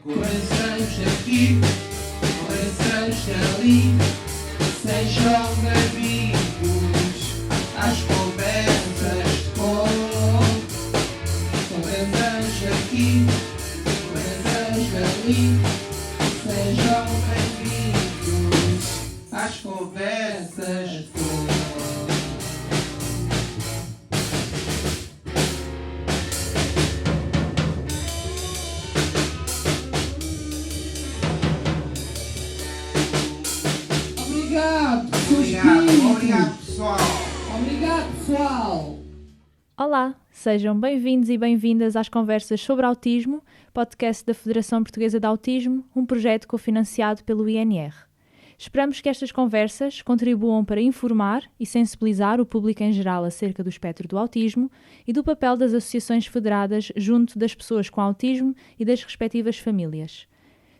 Corações aqui, corações ali, sejam bem-vindos às conversas com corações aqui, corações ali, sejam bem-vindos às conversas com. Obrigado, pessoal. Obrigado, pessoal. Olá, sejam bem-vindos e bem-vindas às Conversas sobre Autismo, podcast da Federação Portuguesa de Autismo, um projeto cofinanciado pelo INR. Esperamos que estas conversas contribuam para informar e sensibilizar o público em geral acerca do espectro do autismo e do papel das associações federadas junto das pessoas com autismo e das respectivas famílias.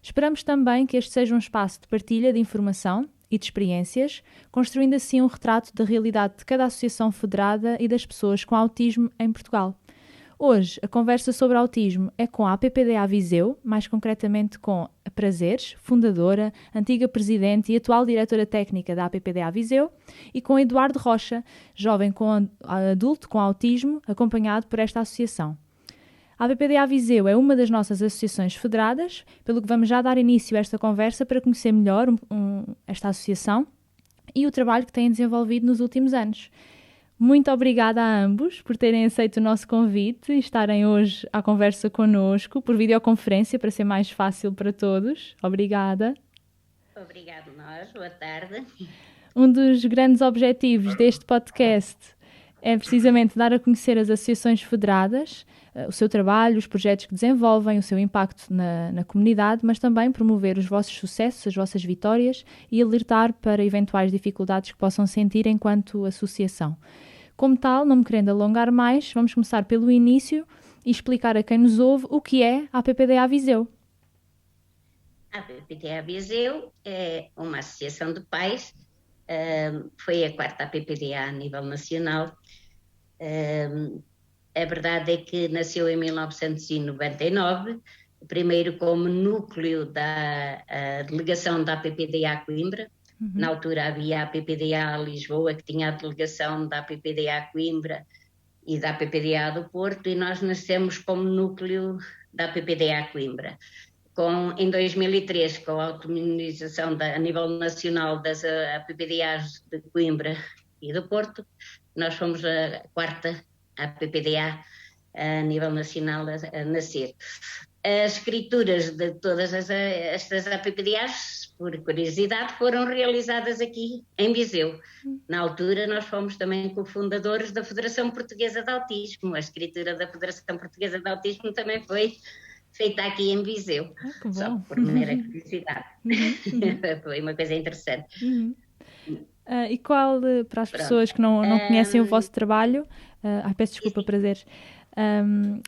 Esperamos também que este seja um espaço de partilha de informação e de experiências, construindo assim um retrato da realidade de cada associação federada e das pessoas com autismo em Portugal. Hoje, a conversa sobre autismo é com a APPDA Viseu, mais concretamente com a Prazeres, fundadora, antiga presidente e atual diretora técnica da APPDA Viseu, e com Eduardo Rocha, jovem adulto com autismo, acompanhado por esta associação. A APPDA Viseu é uma das nossas associações federadas, pelo que vamos já dar início a esta conversa para conhecer melhor esta associação e o trabalho que têm desenvolvido nos últimos anos. Muito obrigada a ambos por terem aceito o nosso convite e estarem hoje à conversa connosco por videoconferência para ser mais fácil para todos. Obrigada. Obrigado nós, boa tarde. Um dos grandes objetivos deste podcast é precisamente dar a conhecer as associações federadas, o seu trabalho, os projetos que desenvolvem, o seu impacto na comunidade, mas também promover os vossos sucessos, as vossas vitórias e alertar para eventuais dificuldades que possam sentir enquanto associação. Como tal, não me querendo alongar mais, vamos começar pelo início e explicar a quem nos ouve o que é a APPDA Viseu. A APPDA Viseu é uma associação de pais, foi a quarta APPDA a nível nacional. A verdade é que nasceu em 1999, primeiro como núcleo da delegação da APPDA Coimbra. Na altura havia a APPDA Lisboa, que tinha a delegação da APPDA Coimbra e da APPDA do Porto, e nós nascemos como núcleo da APPDA Coimbra. Em 2003, com a autonomização a nível nacional das APPDAs de Coimbra e do Porto, nós fomos a quarta APPDA a nível nacional a nascer. As escrituras de todas estas APPDAs, por curiosidade, foram realizadas aqui em Viseu. Na altura nós fomos também cofundadores da Federação Portuguesa de Autismo. A escritura da Federação Portuguesa de Autismo também foi feita aqui em Viseu, só por mera curiosidade. Foi uma coisa interessante. E qual, para as pessoas que não conhecem o vosso trabalho, peço desculpa, Prazeres,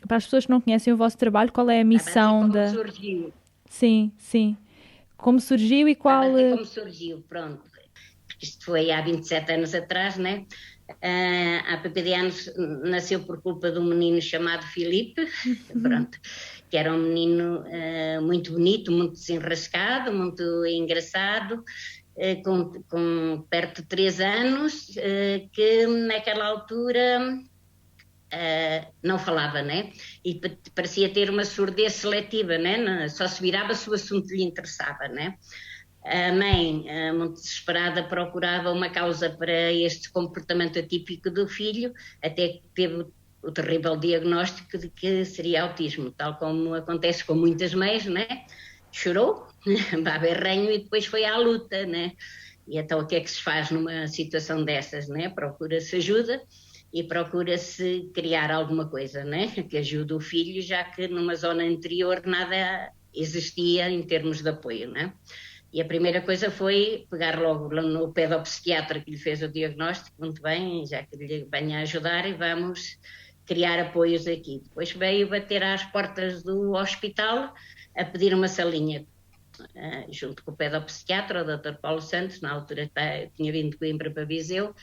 para as pessoas que não conhecem o vosso trabalho, qual é a missão como surgiu. Sim. Como surgiu e qual... Como surgiu, pronto. Isto foi há 27 anos atrás, né? A APPDA nasceu por culpa de um menino chamado Filipe, pronto, que era um menino muito bonito, muito desenrascado, muito engraçado, com perto de 3 anos, que naquela altura não falava, né? E parecia ter uma surdez seletiva, né? Só se virava se o assunto lhe interessava, né? A mãe, muito desesperada, procurava uma causa para este comportamento atípico do filho, até que teve o terrível diagnóstico de que seria autismo, tal como acontece com muitas mães, né? Chorou, baberranho, e depois foi à luta, né? E então o que é que se faz numa situação dessas, né? Procura-se ajuda e procura-se criar alguma coisa, né? Que ajude o filho, já que numa zona anterior nada existia em termos de apoio, né? E a primeira coisa foi pegar logo no pedopsiquiatra que lhe fez o diagnóstico, muito bem, já que lhe venha a ajudar, e vamos criar apoios aqui. Depois veio bater às portas do hospital a pedir uma salinha, junto com o pedopsiquiatra, o Dr. Paulo Santos, na altura tinha vindo de Coimbra para Viseu,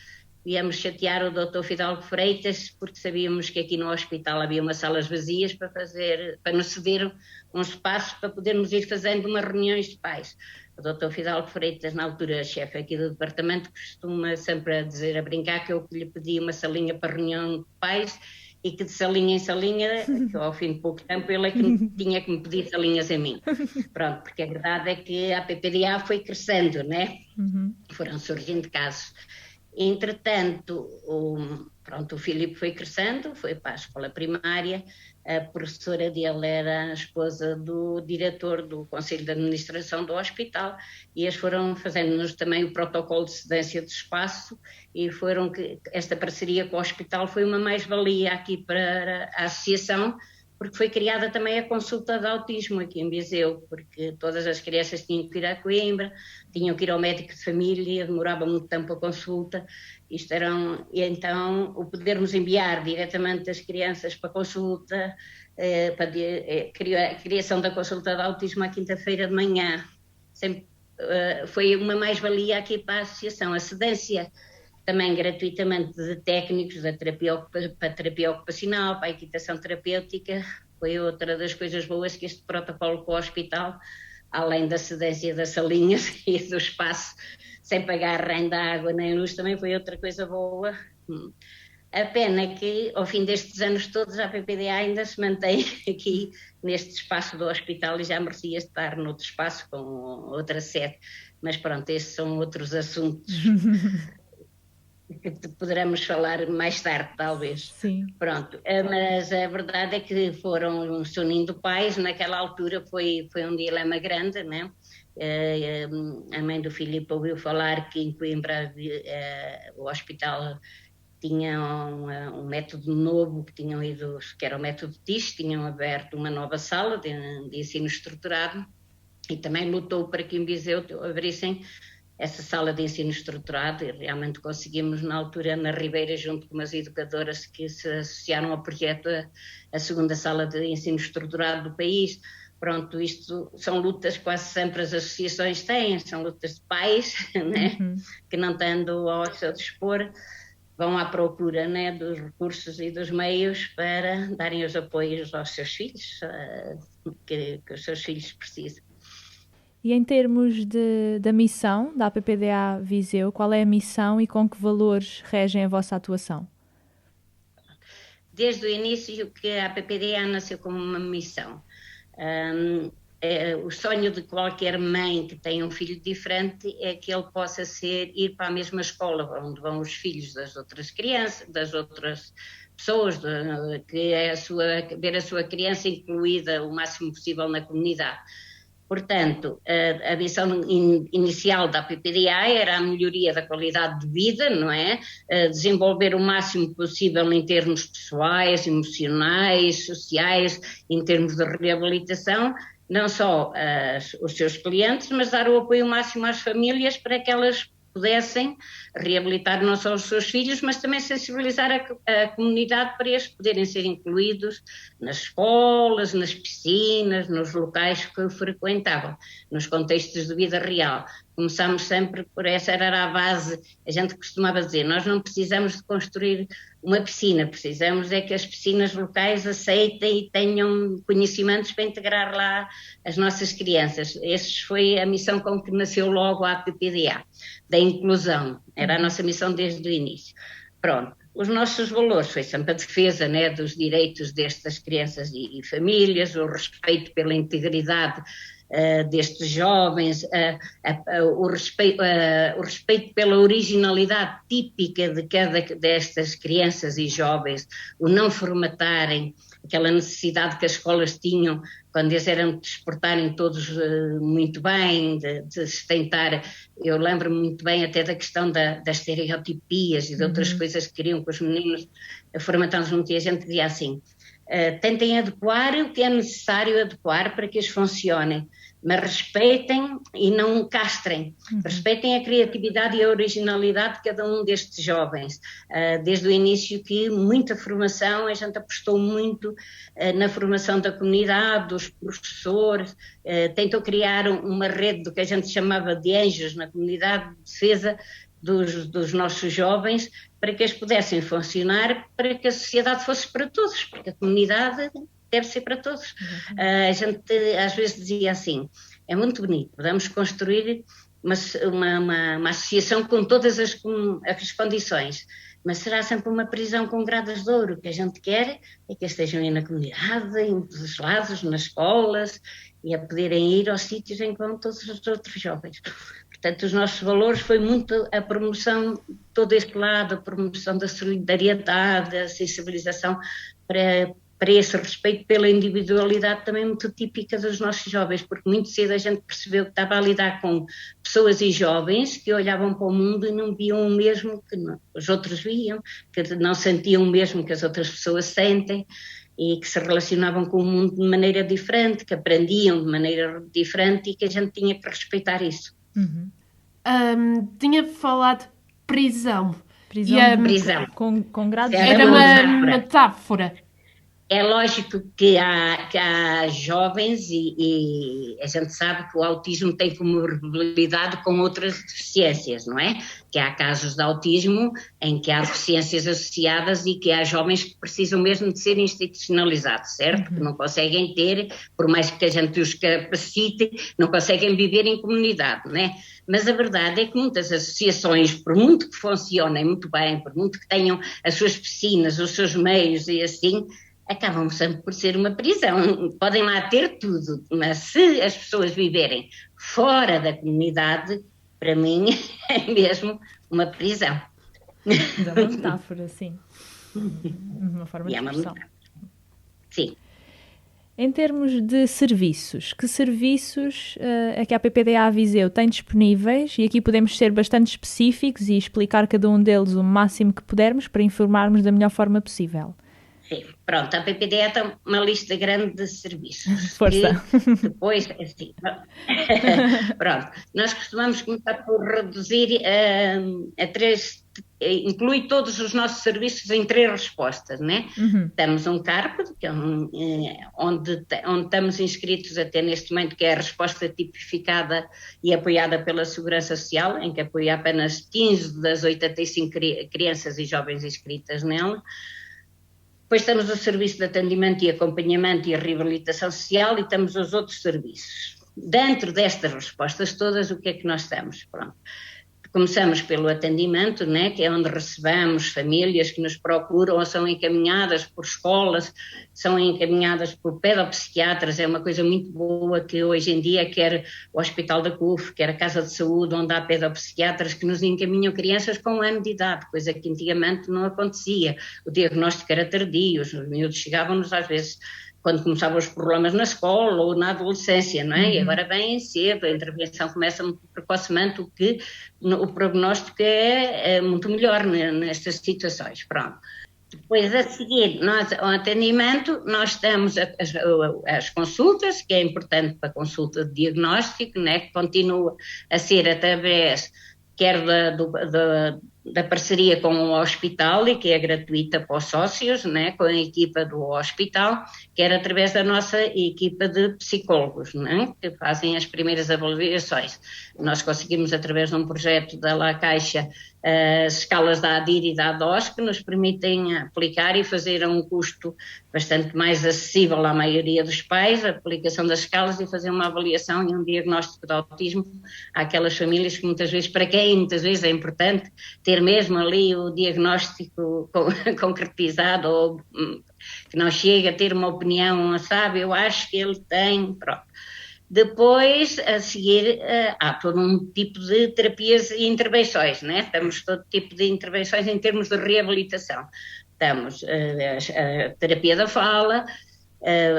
íamos chatear o Dr. Fidalgo Freitas, porque sabíamos que aqui no hospital havia umas salas vazias para nos ceder um espaço para podermos ir fazendo umas reuniões de pais. O Dr. Fidalgo Freitas, na altura chefe aqui do departamento, costuma sempre a brincar que eu lhe pedi uma salinha para reunião de pais, e que de salinha em salinha, que ao fim de pouco tempo ele é que tinha que me pedir salinhas a mim. Pronto, porque a verdade é que a PPDA foi crescendo, né? Foram surgindo casos. Entretanto, o Filipe foi crescendo, foi para a escola primária, a professora dele era a esposa do diretor do Conselho de Administração do hospital, e eles foram fazendo-nos também o protocolo de cedência de espaço, e foram que esta parceria com o hospital foi uma mais-valia aqui para a associação, porque foi criada também a consulta de autismo aqui em Viseu, porque todas as crianças tinham que ir a Coimbra, tinham que ir ao médico de família, demorava muito tempo a consulta, e então o podermos enviar diretamente as crianças para a consulta, para a criação da consulta de autismo à quinta-feira de manhã, sempre, foi uma mais-valia aqui para a associação. A cedência também gratuitamente de técnicos para a terapia ocupacional, para a equitação terapêutica, foi outra das coisas boas que este protocolo com o hospital, além da cedência das salinhas e do espaço, sem pagar renda, água nem luz, também foi outra coisa boa. A pena é que, ao fim destes anos todos, a PPDA ainda se mantém aqui neste espaço do hospital, e já merecia estar noutro espaço com outra sede, mas pronto, esses são outros assuntos que poderemos falar mais tarde, talvez. Sim. Pronto, mas a verdade é que foram se unindo pais. Naquela altura foi um dilema grande, né? A mãe do Filipe ouviu falar que em Coimbra o hospital tinha um método novo, que era o método TIS, tinham aberto uma nova sala de ensino estruturado, e também lutou para que em Viseu abrissem essa sala de ensino estruturado, e realmente conseguimos na altura na Ribeira, junto com umas educadoras que se associaram ao projeto, a segunda sala de ensino estruturado do país. Pronto, isto são lutas que quase sempre as associações têm, são lutas de pais, né? Que não tendo ao seu dispor, vão à procura, né, dos recursos e dos meios para darem os apoios aos seus filhos, que os seus filhos precisam. E em termos da missão da APPDA Viseu, qual é a missão e com que valores regem a vossa atuação? Desde o início que a APPDA nasceu como uma missão. O sonho de qualquer mãe que tenha um filho diferente é que ele possa ir para a mesma escola onde vão os filhos das outras crianças, das outras pessoas, que é ver a sua criança incluída o máximo possível na comunidade. Portanto, a missão inicial da PPDA era a melhoria da qualidade de vida, não é? Desenvolver o máximo possível em termos pessoais, emocionais, sociais, em termos de reabilitação, não só os seus clientes, mas dar o apoio máximo às famílias para que elas pudessem reabilitar não só os seus filhos, mas também sensibilizar a comunidade para eles poderem ser incluídos nas escolas, nas piscinas, nos locais que frequentavam, nos contextos de vida real. Começámos sempre por essa, era a base. A gente costumava dizer, nós não precisamos de construir uma piscina, precisamos é que as piscinas locais aceitem e tenham conhecimentos para integrar lá as nossas crianças. Essa foi a missão com que nasceu logo a PPDA, da inclusão. Era a nossa missão desde o início. Pronto. Os nossos valores foi sempre a defesa, né, dos direitos destas crianças e famílias, o respeito pela integridade destes jovens, o respeito pela originalidade típica de cada destas crianças e jovens, o não formatarem, aquela necessidade que as escolas tinham quando eles eram de se portarem todos muito bem, de se tentar. Eu lembro-me muito bem até da questão das estereotipias e de outras coisas que queriam que os meninos formatassem muito, e a gente dizia assim, tentem adequar o que é necessário adequar para que eles funcionem, mas respeitem e não castrem, respeitem a criatividade e a originalidade de cada um destes jovens. Desde o início que muita formação, a gente apostou muito na formação da comunidade, dos professores, tentou criar uma rede do que a gente chamava de anjos na comunidade de defesa dos nossos jovens para que eles pudessem funcionar, para que a sociedade fosse para todos, porque a comunidade deve ser para todos. A gente às vezes dizia assim, é muito bonito, podemos construir uma associação com todas as condições, mas será sempre uma prisão com gradas de ouro. O que a gente quer é que estejam aí na comunidade, em todos os lados, nas escolas, e a poderem ir aos sítios em que vão todos os outros jovens. Portanto, os nossos valores foi muito a promoção de todo este lado, a promoção da solidariedade, a sensibilização para esse respeito pela individualidade também muito típica dos nossos jovens, porque muito cedo a gente percebeu que estava a lidar com pessoas e jovens que olhavam para o mundo e não viam o mesmo que os outros viam, que não sentiam o mesmo que as outras pessoas sentem e que se relacionavam com o mundo de maneira diferente, que aprendiam de maneira diferente e que a gente tinha que respeitar isso. Tinha falado prisão. Prisão. Com grados. Era uma metáfora. É lógico que há jovens e a gente sabe que o autismo tem comorbilidade com outras deficiências, não é? Que há casos de autismo em que há deficiências associadas e que há jovens que precisam mesmo de ser institucionalizados, certo? Que não conseguem ter, por mais que a gente os capacite, não conseguem viver em comunidade, não é? Mas a verdade é que muitas associações, por muito que funcionem muito bem, por muito que tenham as suas piscinas, os seus meios e assim, acabam sempre por ser uma prisão. Podem lá ter tudo, mas se as pessoas viverem fora da comunidade, para mim é mesmo uma prisão. É uma metáfora, sim. Uma forma de expressão. Sim. Em termos de serviços, que serviços é que a PPDA Viseu tem disponíveis? E aqui podemos ser bastante específicos e explicar cada um deles o máximo que pudermos para informarmos da melhor forma possível. Sim, pronto, a PPDA tem uma lista grande de serviços. Força. Depois, assim, pronto, nós costumamos começar por reduzir a 3, inclui todos os nossos serviços em 3 respostas, né? Temos um CARP, que é onde estamos inscritos até neste momento, que é a resposta tipificada e apoiada pela Segurança Social, em que apoia apenas 15 das 85 crianças e jovens inscritas nela. Depois temos o serviço de atendimento e acompanhamento e a reabilitação social e temos os outros serviços. Dentro destas respostas todas, o que é que nós estamos? Pronto. Começamos pelo atendimento, né, que é onde recebemos famílias que nos procuram ou são encaminhadas por escolas, são encaminhadas por pedopsiquiatras, é uma coisa muito boa que hoje em dia quer o Hospital da CUF, quer a Casa de Saúde, onde há pedopsiquiatras que nos encaminham crianças com 1 ano de idade, coisa que antigamente não acontecia. O diagnóstico era tardio, os miúdos chegavam-nos às vezes quando começavam os problemas na escola ou na adolescência, não é? E agora bem cedo, a intervenção começa muito precocemente, o que o prognóstico é muito melhor nestas situações. Pronto. Depois, a seguir, ao atendimento, nós temos as consultas, que é importante para a consulta de diagnóstico, né? Que continua a ser através quer da parceria com o hospital e que é gratuita para os sócios, né, com a equipa do hospital, quer através da nossa equipa de psicólogos, né, que fazem as primeiras avaliações. Nós conseguimos, através de um projeto da La Caixa, as escalas da ADIR e da ADOS, que nos permitem aplicar e fazer a um custo bastante mais acessível à maioria dos pais, a aplicação das escalas e fazer uma avaliação e um diagnóstico de autismo àquelas famílias que muitas vezes, para quem muitas vezes é importante ter mesmo ali o diagnóstico concretizado ou que não chega a ter uma opinião, sabe, eu acho que ele tem, pronto. Depois, a seguir, há todo um tipo de terapias e intervenções, né? Temos todo tipo de intervenções em termos de reabilitação. Temos a terapia da fala,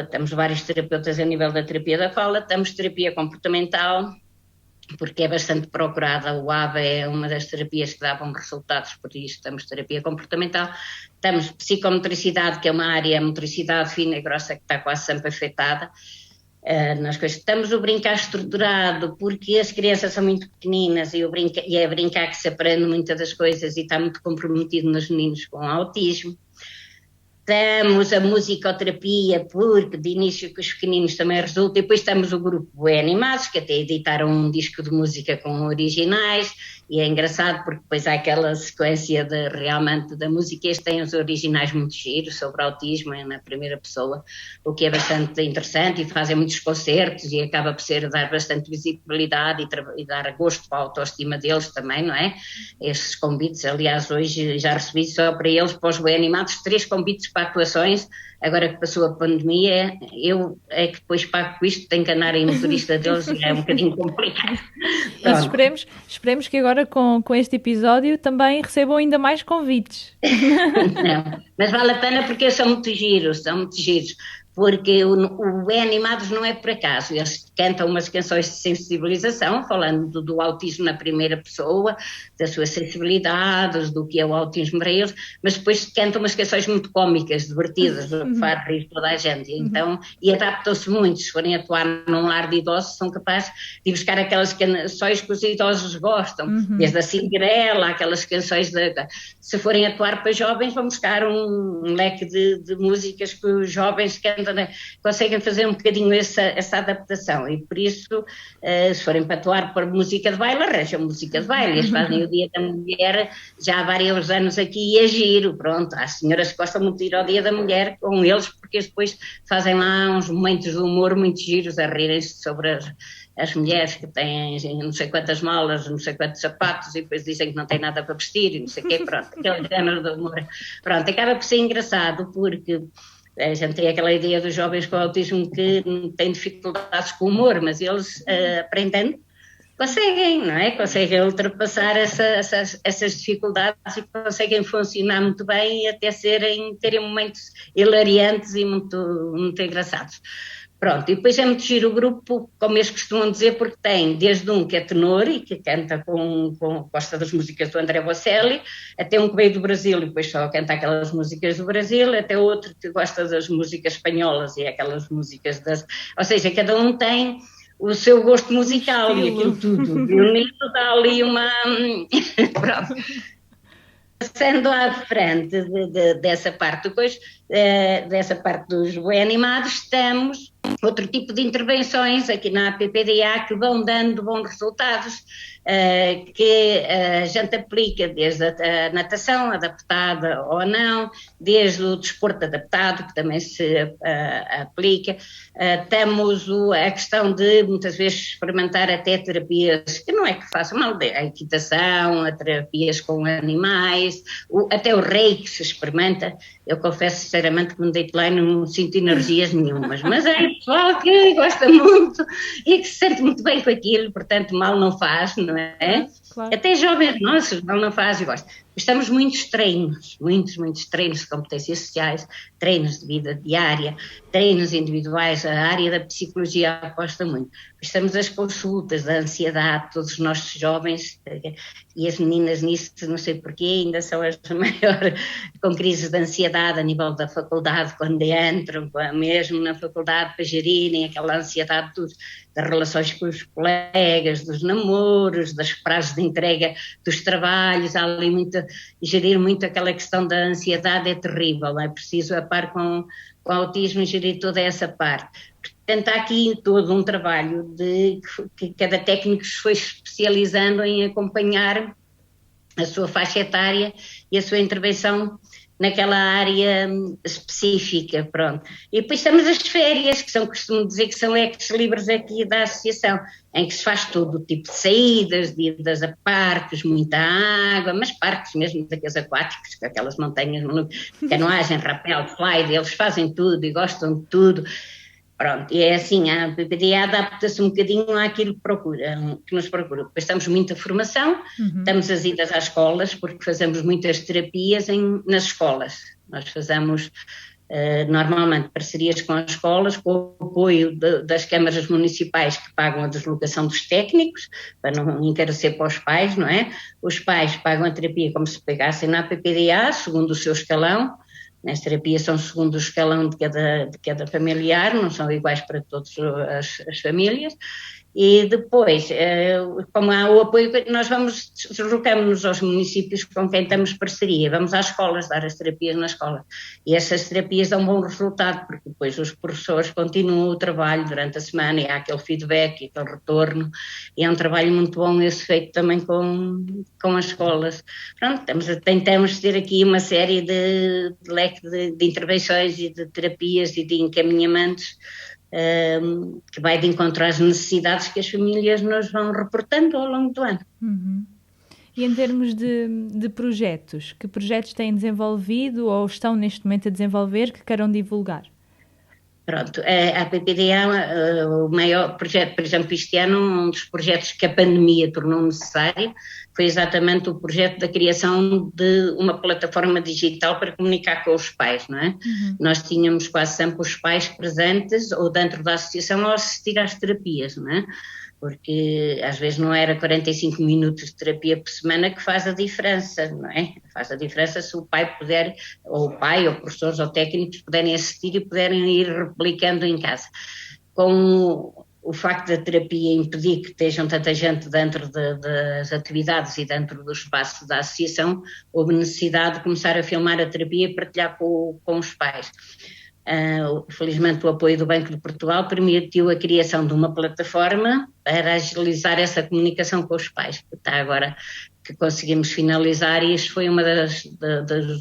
temos vários terapeutas a nível da terapia da fala, temos terapia comportamental, porque é bastante procurada, o ABA é uma das terapias que davam resultados, por isso temos terapia comportamental, temos psicomotricidade, que é uma área, motricidade fina e grossa que está quase sempre afetada, nas coisas. Temos o brincar estruturado, porque as crianças são muito pequeninas e é brincar que se aprende muitas das coisas e está muito comprometido nos meninos com autismo. Temos a musicoterapia, porque de início que os pequeninos também resulta, e depois temos o grupo Bué Animados, que até editaram um disco de música com originais, E é engraçado porque depois há aquela sequência realmente da música. Eles têm os originais muito giros sobre autismo na primeira pessoa, o que é bastante interessante, e fazem muitos concertos e acaba por ser dar bastante visibilidade e dar gosto para a autoestima deles também, não é? Estes convites, aliás, hoje já recebi só para eles, para os bem animados, 3 convites para atuações. Agora que passou a pandemia, eu é que depois pago com isto, tenho que andar em motorista deles e é um bocadinho complicado. Mas esperemos que agora com este episódio também recebam ainda mais convites. Não, mas vale a pena porque são muito giros, porque o Bem Animados não é por acaso, eles cantam umas canções de sensibilização, falando do autismo na primeira pessoa, das suas sensibilidades, do que é o autismo para eles, mas depois cantam umas canções muito cómicas, divertidas, que faz rir toda a gente, então, e adaptam-se muito. Se forem atuar num lar de idosos, são capazes de buscar aquelas canções que os idosos gostam, desde a Cinderela, aquelas canções se forem atuar para jovens, vão buscar um leque de músicas que os jovens cantam, né? Conseguem fazer um bocadinho essa adaptação, e por isso, se forem para atuar para música de baile, arranjam música de baile. Eles fazem o Dia da Mulher já há vários anos aqui e é giro, pronto. Há senhoras que gostam muito de ir ao Dia da Mulher com eles, porque eles depois fazem lá uns momentos de humor muito giros, a rirem-se sobre as mulheres que têm não sei quantas malas, não sei quantos sapatos, e depois dizem que não têm nada para vestir e não sei o quê, pronto, aquele género de humor. Pronto, acaba por ser engraçado, porque a gente tem aquela ideia dos jovens com autismo que têm dificuldades com o humor, mas eles, aprendendo, conseguem, não é? Conseguem ultrapassar essas dificuldades e conseguem funcionar muito bem e até terem momentos hilariantes e muito, muito engraçados. Pronto, e depois é muito giro o grupo, como eles costumam dizer, porque tem desde um que é tenor e que canta gosta das músicas do André Bocelli, até um que veio do Brasil e depois só canta aquelas músicas do Brasil, até outro que gosta das músicas espanholas e aquelas músicas ou seja, cada um tem o seu gosto musical e aquilo tudo. E o Nito dá ali uma... Pronto. Passando à frente dessa parte, depois dessa parte dos bem animados, temos outro tipo de intervenções aqui na APPDA que vão dando bons resultados, que a gente aplica desde a natação adaptada ou não, desde o desporto adaptado, que também se aplica. Temos a questão de muitas vezes experimentar até terapias que não é que façam mal, a equitação, a terapias com animais, até o reiki se experimenta. Eu confesso sinceramente que me deito lá e não sinto energias nenhumas, mas é pessoal que gosta muito e que se sente muito bem com aquilo, portanto mal não faz, não é? Claro. Até jovens nossos mal não faz e gosta. Estamos muitos treinos de competências sociais, treinos de vida diária, treinos individuais, a área da psicologia aposta muito. Estamos as consultas da ansiedade, todos os nossos jovens e as meninas nisso, não sei porquê, ainda são as maiores com crises de ansiedade a nível da faculdade, quando entram mesmo na faculdade para gerirem aquela ansiedade das relações com os colegas, dos namoros, das prazos de entrega dos trabalhos, há ali gerir muito aquela questão da ansiedade é terrível, é preciso a par com o autismo gerir toda essa parte. Portanto, há aqui todo um trabalho de que cada técnico se foi especializando em acompanhar a sua faixa etária e a sua intervenção naquela área específica, pronto. E depois temos as férias, que costumo dizer que são ex-libres aqui da associação, em que se faz todo o tipo de saídas, de idas a parques, muita água, mas parques mesmo daqueles aquáticos, com aquelas montanhas, canoagem, rapel, slide, eles fazem tudo e gostam de tudo. Pronto, e é assim, a PPDA adapta-se um bocadinho àquilo que nos procura. Depois estamos muita formação, estamos as idas às escolas, porque fazemos muitas terapias nas escolas. Nós fazemos normalmente parcerias com as escolas, com o apoio das câmaras municipais que pagam a deslocação dos técnicos, para não encarecer para os pais, não é? Os pais pagam a terapia como se pagassem na PPDA, segundo o seu escalão. As terapias são segundo o escalão de cada familiar, não são iguais para todas as famílias, E depois, como há o apoio, nós deslocamos-nos aos municípios com quem temos parceria, vamos às escolas, dar as terapias na escola. E essas terapias dão bom resultado, porque depois os professores continuam o trabalho durante a semana e há aquele feedback e aquele retorno, e é um trabalho muito bom esse feito também com as escolas. Pronto, tentamos ter aqui uma série de leque de intervenções e de terapias e de encaminhamentos que vai de encontro às necessidades que as famílias nos vão reportando ao longo do ano. Uhum. E em termos de projetos, que projetos têm desenvolvido ou estão neste momento a desenvolver que queiram divulgar? Pronto, a PPDA, o maior projeto, por exemplo, este ano, um dos projetos que a pandemia tornou necessário foi exatamente o projeto da criação de uma plataforma digital para comunicar com os pais, não é? Uhum. Nós tínhamos quase sempre os pais presentes ou dentro da associação a assistir às terapias, não é? Porque às vezes não era 45 minutos de terapia por semana que faz a diferença, não é? Faz a diferença se o pai puder, ou o pai, ou professores, ou técnicos puderem assistir e puderem ir replicando em casa. Com o facto da terapia impedir que estejam tanta gente dentro das atividades e dentro do espaço da associação, houve necessidade de começar a filmar a terapia e partilhar com os pais. Felizmente o apoio do Banco de Portugal permitiu a criação de uma plataforma para agilizar essa comunicação com os pais, que está agora que conseguimos finalizar, e este foi um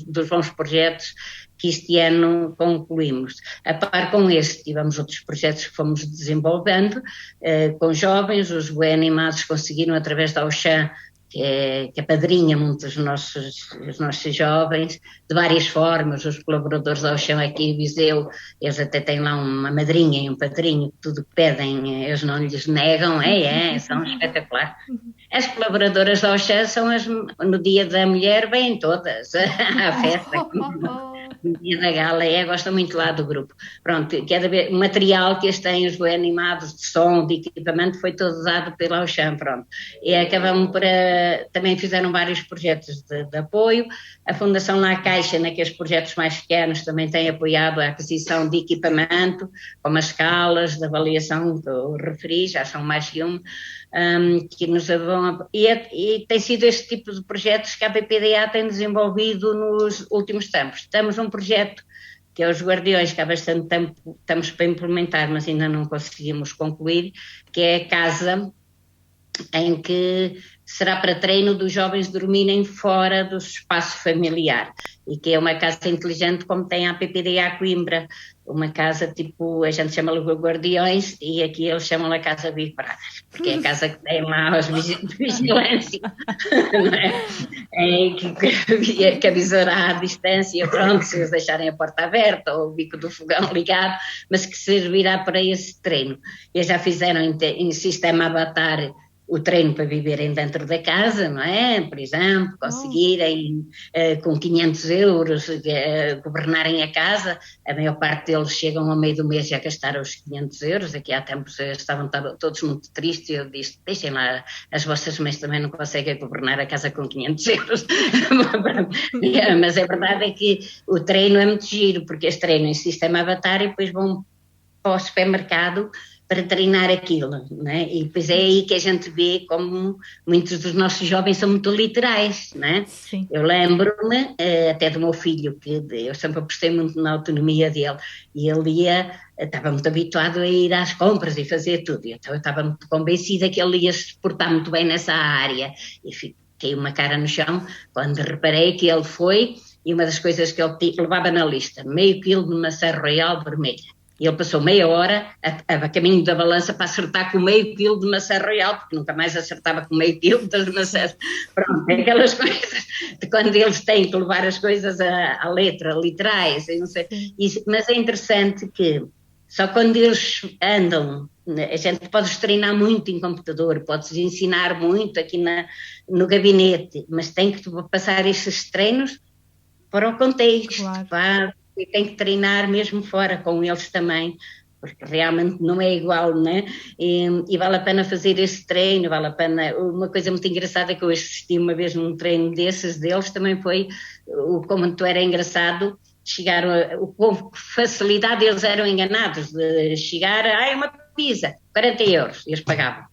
dos bons projetos que este ano concluímos. A par com este, tivemos outros projetos que fomos desenvolvendo com jovens. Os Bué Animados conseguiram, através da Auchan, que apadrinha muitos os nossos jovens, de várias formas. Os colaboradores da Auchan aqui em Viseu, eles até têm lá uma madrinha e um padrinho, que tudo que pedem, eles não lhes negam, são espetaculares. As colaboradoras da Auchan são no dia da mulher, vêm todas à festa. No dia da gala, gostam muito lá do grupo. Pronto, o material que eles têm, os Bué Animados, de som, de equipamento, foi todo dado pela Auchan, pronto. E acabamos também fizeram vários projetos de apoio. A Fundação La Caixa, naqueles projetos mais pequenos, também tem apoiado a aquisição de equipamento, como as escalas de avaliação que eu referi, já são mais de que nos vão... E tem sido este tipo de projetos que a PPDA tem desenvolvido nos últimos tempos. Temos um projeto que é os Guardiões, que há bastante tempo estamos para implementar, mas ainda não conseguimos concluir, que é a casa em que será para treino dos jovens dormirem fora do espaço familiar, e que é uma casa inteligente como tem a PPDA Coimbra, uma casa tipo, a gente chama-lhe Guardiões e aqui eles chamam-lhe a Casa Big Brother, porque é a casa que tem lá os de vigilância, não é? Que avisará à distância, pronto, se eles deixarem a porta aberta ou o bico do fogão ligado, mas que servirá para esse treino. Eles já fizeram em sistema avatar o treino para viverem dentro da casa, não é? Por exemplo, conseguirem com 500 euros governarem a casa. A maior parte deles chegam ao meio do mês e a gastar os 500 euros. Aqui há tempos estavam todos muito tristes e eu disse, deixem lá, as vossas mães também não conseguem governar a casa com 500 euros. Mas a verdade é que o treino é muito giro, porque eles treinam em sistema avatar e depois vão para o supermercado para treinar aquilo, não é? E depois é aí que a gente vê como muitos dos nossos jovens são muito literais, não é? Sim. Eu lembro-me até do meu filho, que eu sempre apostei muito na autonomia dele, e ele estava muito habituado a ir às compras e fazer tudo, então eu estava muito convencida que ele ia se portar muito bem nessa área, e fiquei uma cara no chão quando reparei que ele foi, e uma das coisas que ele levava na lista, meio quilo de maçã royal vermelha. E ele passou meia hora a caminho da balança para acertar com meio quilo de maçã royal, porque nunca mais acertava com meio quilo das maçãs. Pronto, aquelas coisas de quando eles têm que levar as coisas à letra, literais, não sei. Mas é interessante que só quando eles andam, a gente pode treinar muito em computador, pode ensinar muito aqui no gabinete, mas tem que passar esses treinos para o contexto, claro. E tem que treinar mesmo fora com eles também, porque realmente não é igual, né? E vale a pena fazer esse treino, vale a pena. Uma coisa muito engraçada que eu assisti uma vez num treino desses deles também foi como era engraçado chegar, com facilidade eles eram enganados de chegar, uma pizza, 40 euros, e eles pagavam.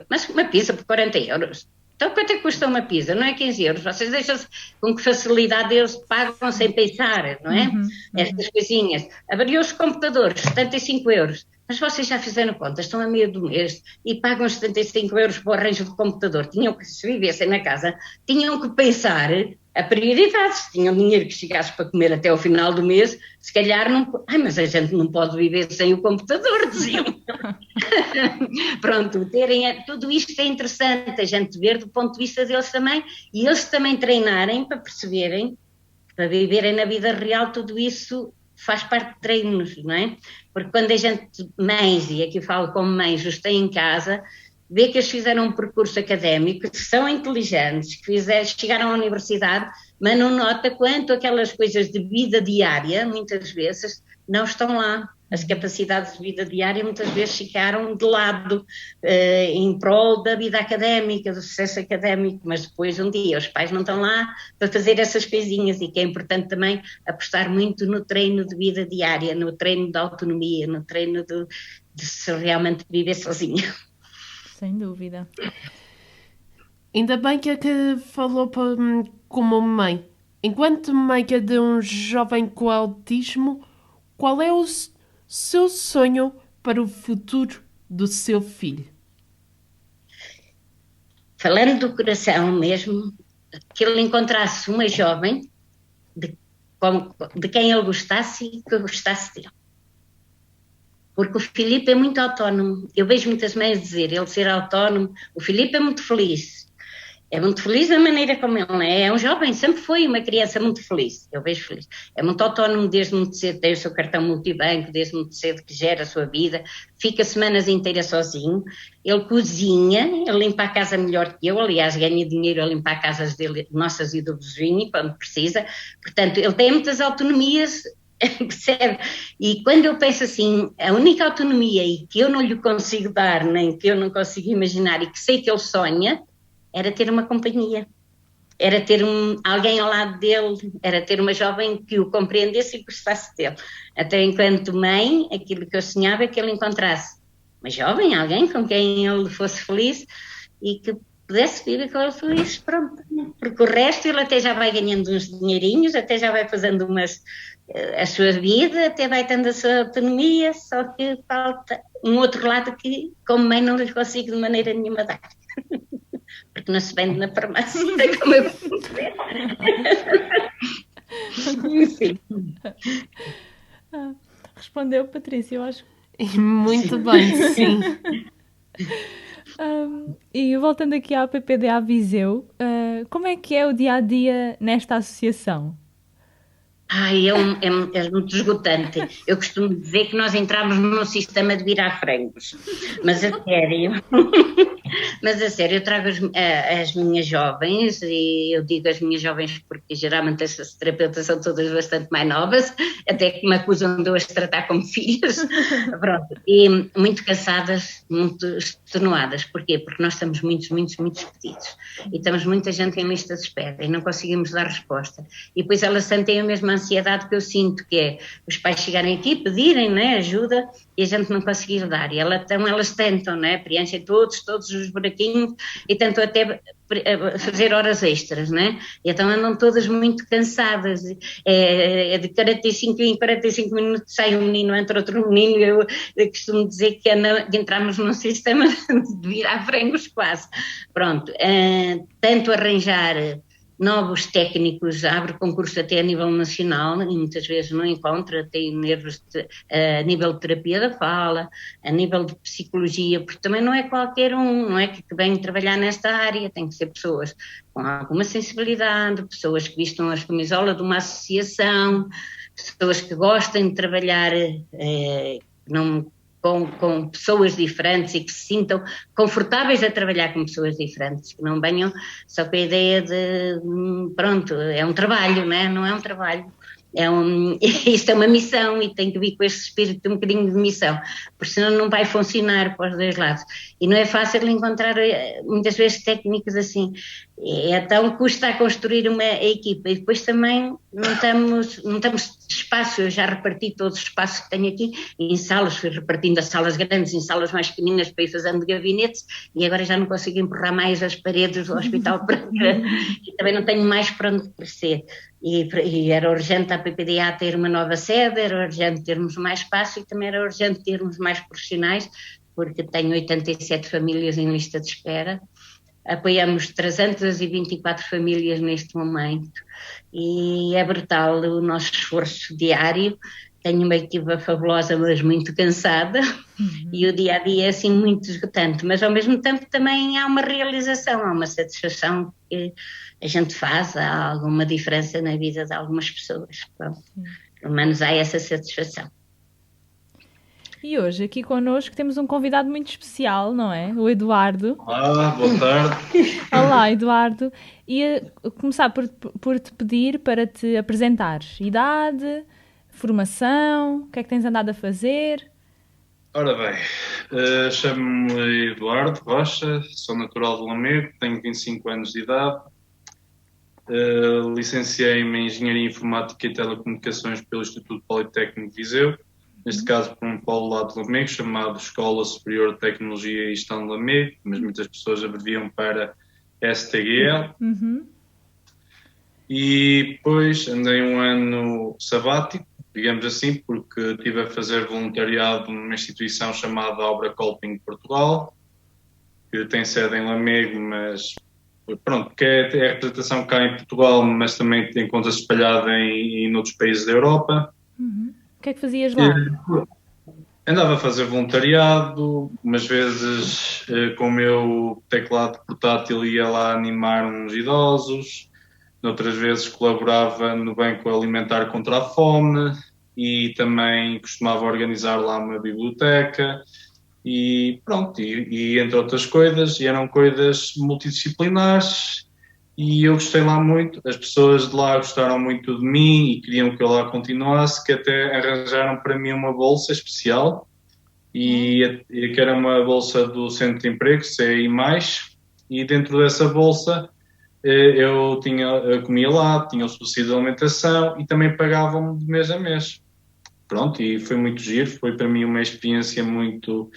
Mas uma pizza por 40 euros? Então quanto é que custa uma pizza? Não é 15 euros? Vocês deixam-se com que facilidade eles pagam sem pensar, não é? Estas coisinhas. Abriu-se computadores, 75 euros. Mas vocês já fizeram contas, estão a meio do mês e pagam 75 euros para o arranjo do computador. Tinham que, se vivessem na casa, tinham que pensar a prioridade. Se tinham dinheiro que chegasse para comer até ao final do mês, se calhar não... mas a gente não pode viver sem o computador, diziam. Pronto, tudo isto é interessante, a gente ver do ponto de vista deles também, e eles também treinarem para perceberem, para viverem na vida real, tudo isso faz parte de treinos, não é? Porque quando a gente, mães, e aqui eu falo como mães, os têm em casa, vê que eles fizeram um percurso académico, que são inteligentes, que chegaram à universidade, mas não nota quanto aquelas coisas de vida diária, muitas vezes, não estão lá. As capacidades de vida diária muitas vezes ficaram de lado em prol da vida académica, do sucesso académico, mas depois um dia os pais não estão lá para fazer essas coisinhas, e que é importante também apostar muito no treino de vida diária, no treino da autonomia, no treino de se realmente viver sozinho. Sem dúvida. Ainda bem que falou como mãe. Enquanto mãe de um jovem com autismo, qual é o seu sonho para o futuro do seu filho? Falando do coração mesmo, que ele encontrasse uma jovem de quem ele gostasse e que gostasse dele. Porque o Filipe é muito autónomo. Eu vejo muitas mães dizer, ele ser autónomo, o Filipe é muito feliz. É muito feliz da maneira como ele é. É um jovem, sempre foi uma criança muito feliz. Eu vejo feliz. É muito autónomo desde muito cedo, tem o seu cartão multibanco, desde muito cedo que gera a sua vida. Fica semanas inteiras sozinho. Ele cozinha, ele limpa a casa melhor que eu. Aliás, ganha dinheiro a limpar casas dele, nossas e do vizinho, quando precisa. Portanto, ele tem muitas autonomias, percebe? E quando eu penso assim, a única autonomia e que eu não lhe consigo dar, nem que eu não consigo imaginar e que sei que ele sonha, era ter uma companhia, era ter alguém ao lado dele, era ter uma jovem que o compreendesse e gostasse dele. Até enquanto mãe, aquilo que eu sonhava é que ele encontrasse uma jovem, alguém com quem ele fosse feliz e que pudesse viver com ele feliz, pronto. Porque o resto ele até já vai ganhando uns dinheirinhos, até já vai fazendo a sua vida, até vai tendo a sua autonomia, só que falta um outro lado que, como mãe, não lhe consigo de maneira nenhuma dar. Porque não se vende na farmácia, como eu vou ver. Respondeu, Patrícia, eu acho. Muito bem, sim. E voltando aqui à PPDA Viseu, como é que é o dia-a-dia nesta associação? É muito esgotante. Eu costumo dizer que nós entramos num sistema de virar frangos. Mas a sério, eu trago as minhas jovens, e eu digo as minhas jovens porque geralmente essas terapeutas são todas bastante mais novas, até que me acusam de eu as tratar como filhas. Pronto. E muito cansadas, muito extenuadas. Porquê? Porque nós estamos muitos pedidos. E estamos muita gente em lista de espera e não conseguimos dar resposta. E depois elas sentem a mesma ansiedade que eu sinto, que é os pais chegarem aqui, pedirem, né, ajuda, e a gente não conseguir dar. E elas tentam, né, preenchem todos os buraquinhos e tentam até fazer horas extras, né? E então andam todas muito cansadas. É de 45 em 45 minutos sai um menino, entra outro menino. Eu costumo dizer que entramos num sistema de virar frangos quase. Pronto, tanto arranjar novos técnicos, abre concurso até a nível nacional e muitas vezes não encontra, tem erros a nível de terapia da fala, a nível de psicologia, porque também não é qualquer um, não é que vem trabalhar nesta área, tem que ser pessoas com alguma sensibilidade, pessoas que vistam as camisolas de uma associação, pessoas que gostem de trabalhar com pessoas diferentes e que se sintam confortáveis a trabalhar com pessoas diferentes, que não venham só com a ideia de, pronto, é um trabalho, não é? Não é um trabalho, isto é uma missão e tem que vir com esse espírito de um bocadinho de missão, porque senão não vai funcionar para os dois lados. E não é fácil encontrar muitas vezes técnicas assim, então custa a construir uma equipa e depois também não temos espaço. Eu já reparti todos os espaços que tenho aqui em salas, fui repartindo as salas grandes em salas mais pequeninas para ir fazendo gabinetes, e agora já não consigo empurrar mais as paredes do hospital e também não tenho mais para onde crescer. E era urgente a PPDA ter uma nova sede, era urgente termos mais espaço e também era urgente termos mais profissionais, porque tenho 87 famílias em lista de espera. Apoiamos 324 famílias neste momento e é brutal o nosso esforço diário. Tenho uma equipa fabulosa, mas muito cansada, e o dia-a-dia é assim muito esgotante, mas ao mesmo tempo também há uma realização, há uma satisfação que a gente faz, há alguma diferença na vida de algumas pessoas. Pronto, pelo menos há essa satisfação. E hoje aqui connosco temos um convidado muito especial, não é? O Eduardo. Olá, boa tarde. Olá, Eduardo. Ia começar por te pedir para te apresentares. Idade, formação, o que é que tens andado a fazer? Ora bem, chamo-me Eduardo Rocha, sou natural de Lamego, tenho 25 anos de idade, licenciei-me em Engenharia Informática e Telecomunicações pelo Instituto Politécnico de Viseu, neste caso por um polo lá de Lamego, chamado Escola Superior de Tecnologia e Gestão de Lamego, mas muitas pessoas abreviam para STGL. E depois andei um ano sabático, digamos assim, porque estive a fazer voluntariado numa instituição chamada Obra Colping Portugal, que tem sede em Lamego, mas pronto, que é a representação cá em Portugal, mas também encontra-se espalhada em outros países da Europa. O que é que fazias lá? Andava a fazer voluntariado, umas vezes com o meu teclado portátil ia lá animar uns idosos, noutras vezes colaborava no Banco Alimentar contra a Fome e também costumava organizar lá uma biblioteca e pronto, e entre outras coisas, e eram coisas multidisciplinares. E eu gostei lá muito, as pessoas de lá gostaram muito de mim e queriam que eu lá continuasse, que até arranjaram para mim uma bolsa especial, e que era uma bolsa do Centro de Emprego, CI+, e dentro dessa bolsa eu comia lá, tinha o subsídio de alimentação e também pagavam-me de mês a mês. Pronto, e foi muito giro, foi para mim uma experiência muito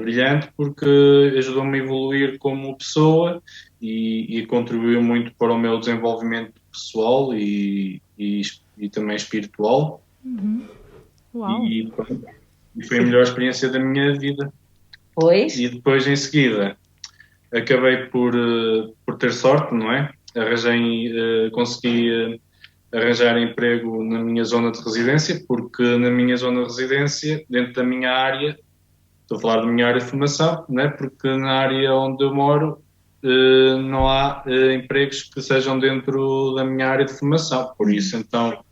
brilhante, porque ajudou-me a evoluir como pessoa e contribuiu muito para o meu desenvolvimento pessoal e também espiritual. Uau. E foi a melhor experiência da minha vida. Pois? E depois, em seguida, acabei por ter sorte, não é? Consegui arranjar emprego na minha zona de residência, porque na minha zona de residência, dentro da minha área, estou a falar da minha área de formação, não é? Porque na área onde eu moro não há empregos que sejam dentro da minha área de formação. Por isso, então,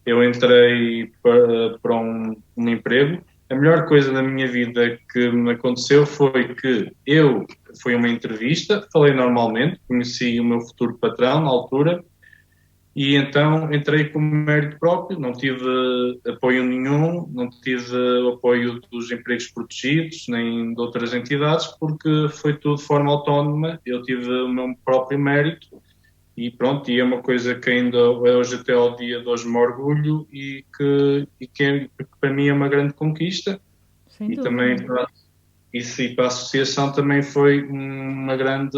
eu entrei para um emprego. A melhor coisa da minha vida que me aconteceu foi que fui a uma entrevista, falei normalmente, conheci o meu futuro patrão na altura, e então entrei com mérito próprio, não tive apoio nenhum, não tive apoio dos empregos protegidos, nem de outras entidades, porque foi tudo de forma autónoma, eu tive o meu próprio mérito, e pronto, e é uma coisa que ainda hoje até ao dia de hoje me orgulho e que para mim é uma grande conquista. Sem dúvida. Também para a associação também foi um grande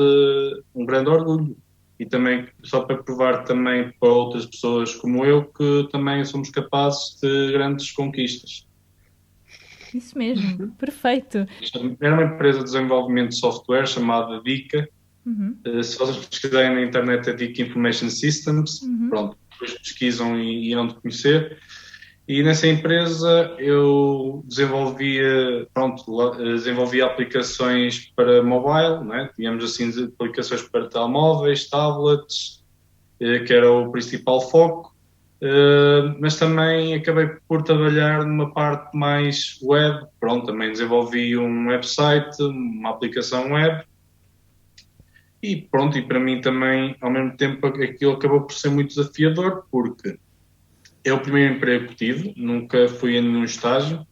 orgulho. E também, só para provar também para outras pessoas como eu, que também somos capazes de grandes conquistas. Isso mesmo, perfeito. Era uma empresa de desenvolvimento de software chamada DICA. Se vocês pesquisarem na internet é DICA Information Systems, pronto, depois pesquisam e irão de conhecer. E nessa empresa eu desenvolvia aplicações para mobile, né? Digamos assim, aplicações para telemóveis, tablets, que era o principal foco, mas também acabei por trabalhar numa parte mais web. Pronto, também desenvolvi um website, uma aplicação web, e pronto, e para mim também, ao mesmo tempo, aquilo acabou por ser muito desafiador, porque é o primeiro emprego que tive, nunca fui em nenhum estágio,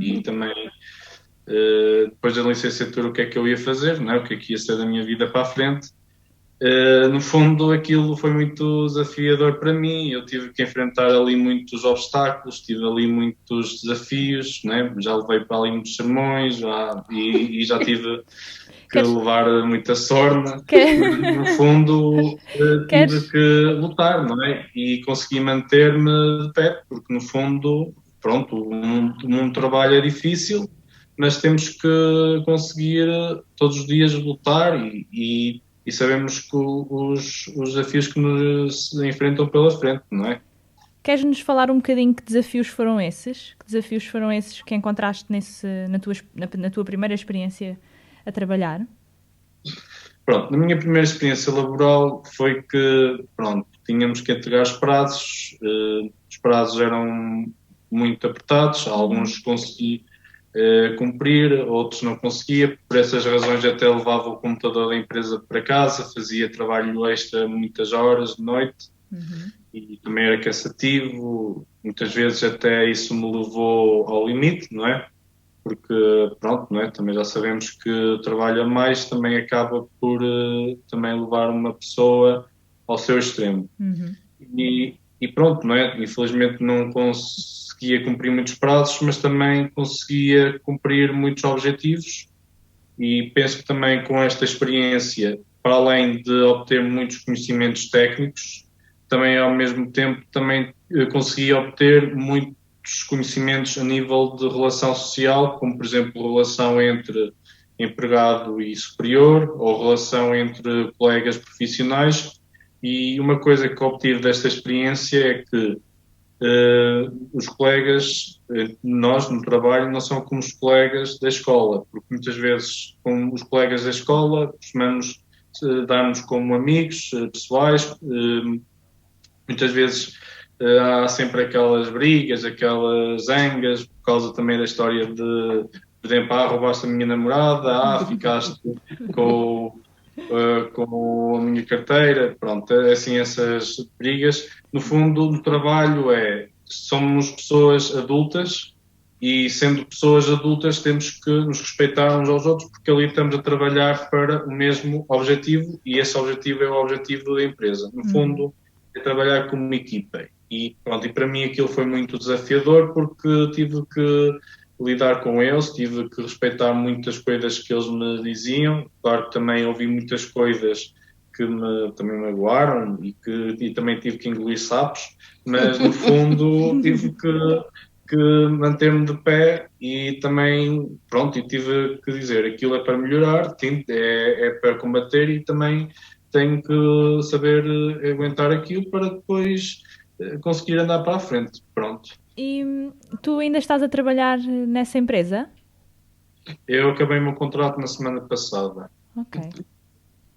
e também, depois da licenciatura, o que é que eu ia fazer, não é? O que é que ia ser da minha vida para a frente, No fundo, aquilo foi muito desafiador para mim. Eu tive que enfrentar ali muitos obstáculos, tive ali muitos desafios, né? Já levei para ali muitos sermões e já tive que Queres- levar muita sorna. Quer- Mas, no fundo, Queres- tive que lutar, não é? E consegui manter-me de pé, porque no fundo, pronto, um trabalho é difícil, mas temos que conseguir todos os dias lutar e sabemos que os desafios que nos enfrentam pela frente, não é? Queres-nos falar um bocadinho que desafios foram esses? Que desafios foram esses que encontraste na tua primeira experiência a trabalhar? Pronto, na minha primeira experiência laboral foi que, pronto, tínhamos que entregar os prazos eram muito apertados, alguns consegui cumprir, outros não conseguia, por essas razões até levava o computador da empresa para casa, fazia trabalho extra muitas horas de noite e também era cansativo, muitas vezes até isso me levou ao limite, não é? Porque, pronto, não é? Também já sabemos que o trabalho a mais também acaba por também levar uma pessoa ao seu extremo. E pronto, não é? Infelizmente não conseguia cumprir muitos prazos, mas também conseguia cumprir muitos objetivos e penso que também com esta experiência, para além de obter muitos conhecimentos técnicos, também ao mesmo tempo também conseguia obter muitos conhecimentos a nível de relação social, como por exemplo relação entre empregado e superior ou relação entre colegas profissionais. E uma coisa que obtive desta experiência é que os colegas, nós no trabalho, não são como os colegas da escola, porque muitas vezes, com os colegas da escola, costumamos dar-nos como amigos pessoais, muitas vezes há sempre aquelas brigas, aquelas zangas, por causa também da história de, por exemplo, roubaste a minha namorada, ficaste com com a minha carteira, pronto, assim essas brigas. No fundo, no trabalho somos pessoas adultas e sendo pessoas adultas temos que nos respeitar uns aos outros porque ali estamos a trabalhar para o mesmo objetivo e esse objetivo é o objetivo da empresa. No fundo, é trabalhar como uma equipa. E pronto, e para mim aquilo foi muito desafiador porque tive que lidar com eles, tive que respeitar muitas coisas que eles me diziam. Claro que também ouvi muitas coisas que também me magoaram e também tive que engolir sapos, mas no fundo tive que manter-me de pé e também, pronto, e tive que dizer, aquilo é para melhorar, é para combater e também tenho que saber aguentar aquilo para depois conseguir andar para a frente, pronto. E tu ainda estás a trabalhar nessa empresa? Eu acabei o meu contrato na semana passada. Ok.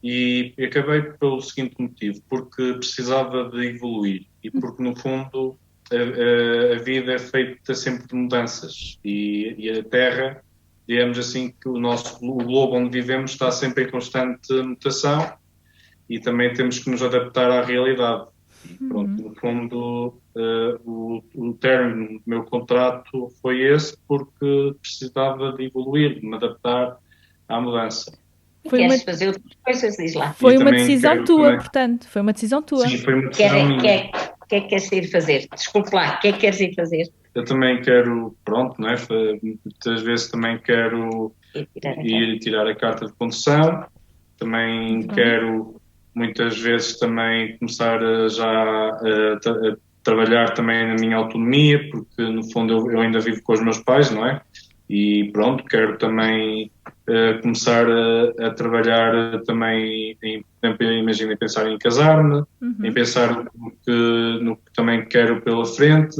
E acabei pelo seguinte motivo, porque precisava de evoluir e porque no fundo a vida é feita sempre de mudanças e a Terra, digamos assim, que o globo onde vivemos está sempre em constante mutação e também temos que nos adaptar à realidade. E pronto, no fundo o término do meu contrato foi esse porque precisava de evoluir, de me adaptar à mudança. Queres fazer outras coisas, diz lá. Foi E uma também decisão quero tua, também- portanto. Foi uma decisão tua. Sim, foi uma O que decisão minha. é que queres ir fazer? Desculpe lá, o que é que queres ir fazer? Eu também quero, pronto, né? Muitas vezes também quero ir tirar a carta de condução, também quero muitas vezes também começar a trabalhar também na minha autonomia, porque no fundo eu ainda vivo com os meus pais, não é? E pronto, quero também começar a trabalhar também, por exemplo, imagina pensar em casar-me, em pensar no que também quero pela frente.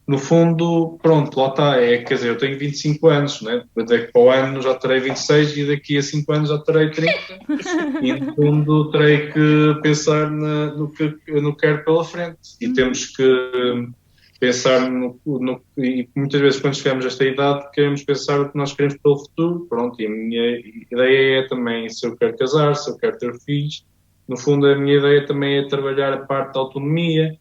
No fundo, pronto, lá está. Quer dizer, eu tenho 25 anos, né? Daqui para o ano já terei 26 e daqui a 5 anos já terei 30. E no fundo terei que pensar no que eu quero pela frente. E temos que pensar e muitas vezes quando chegamos a esta idade queremos pensar o que nós queremos pelo futuro. Pronto, e a minha ideia é também se eu quero casar, se eu quero ter filhos. No fundo, a minha ideia também é trabalhar a parte da autonomia.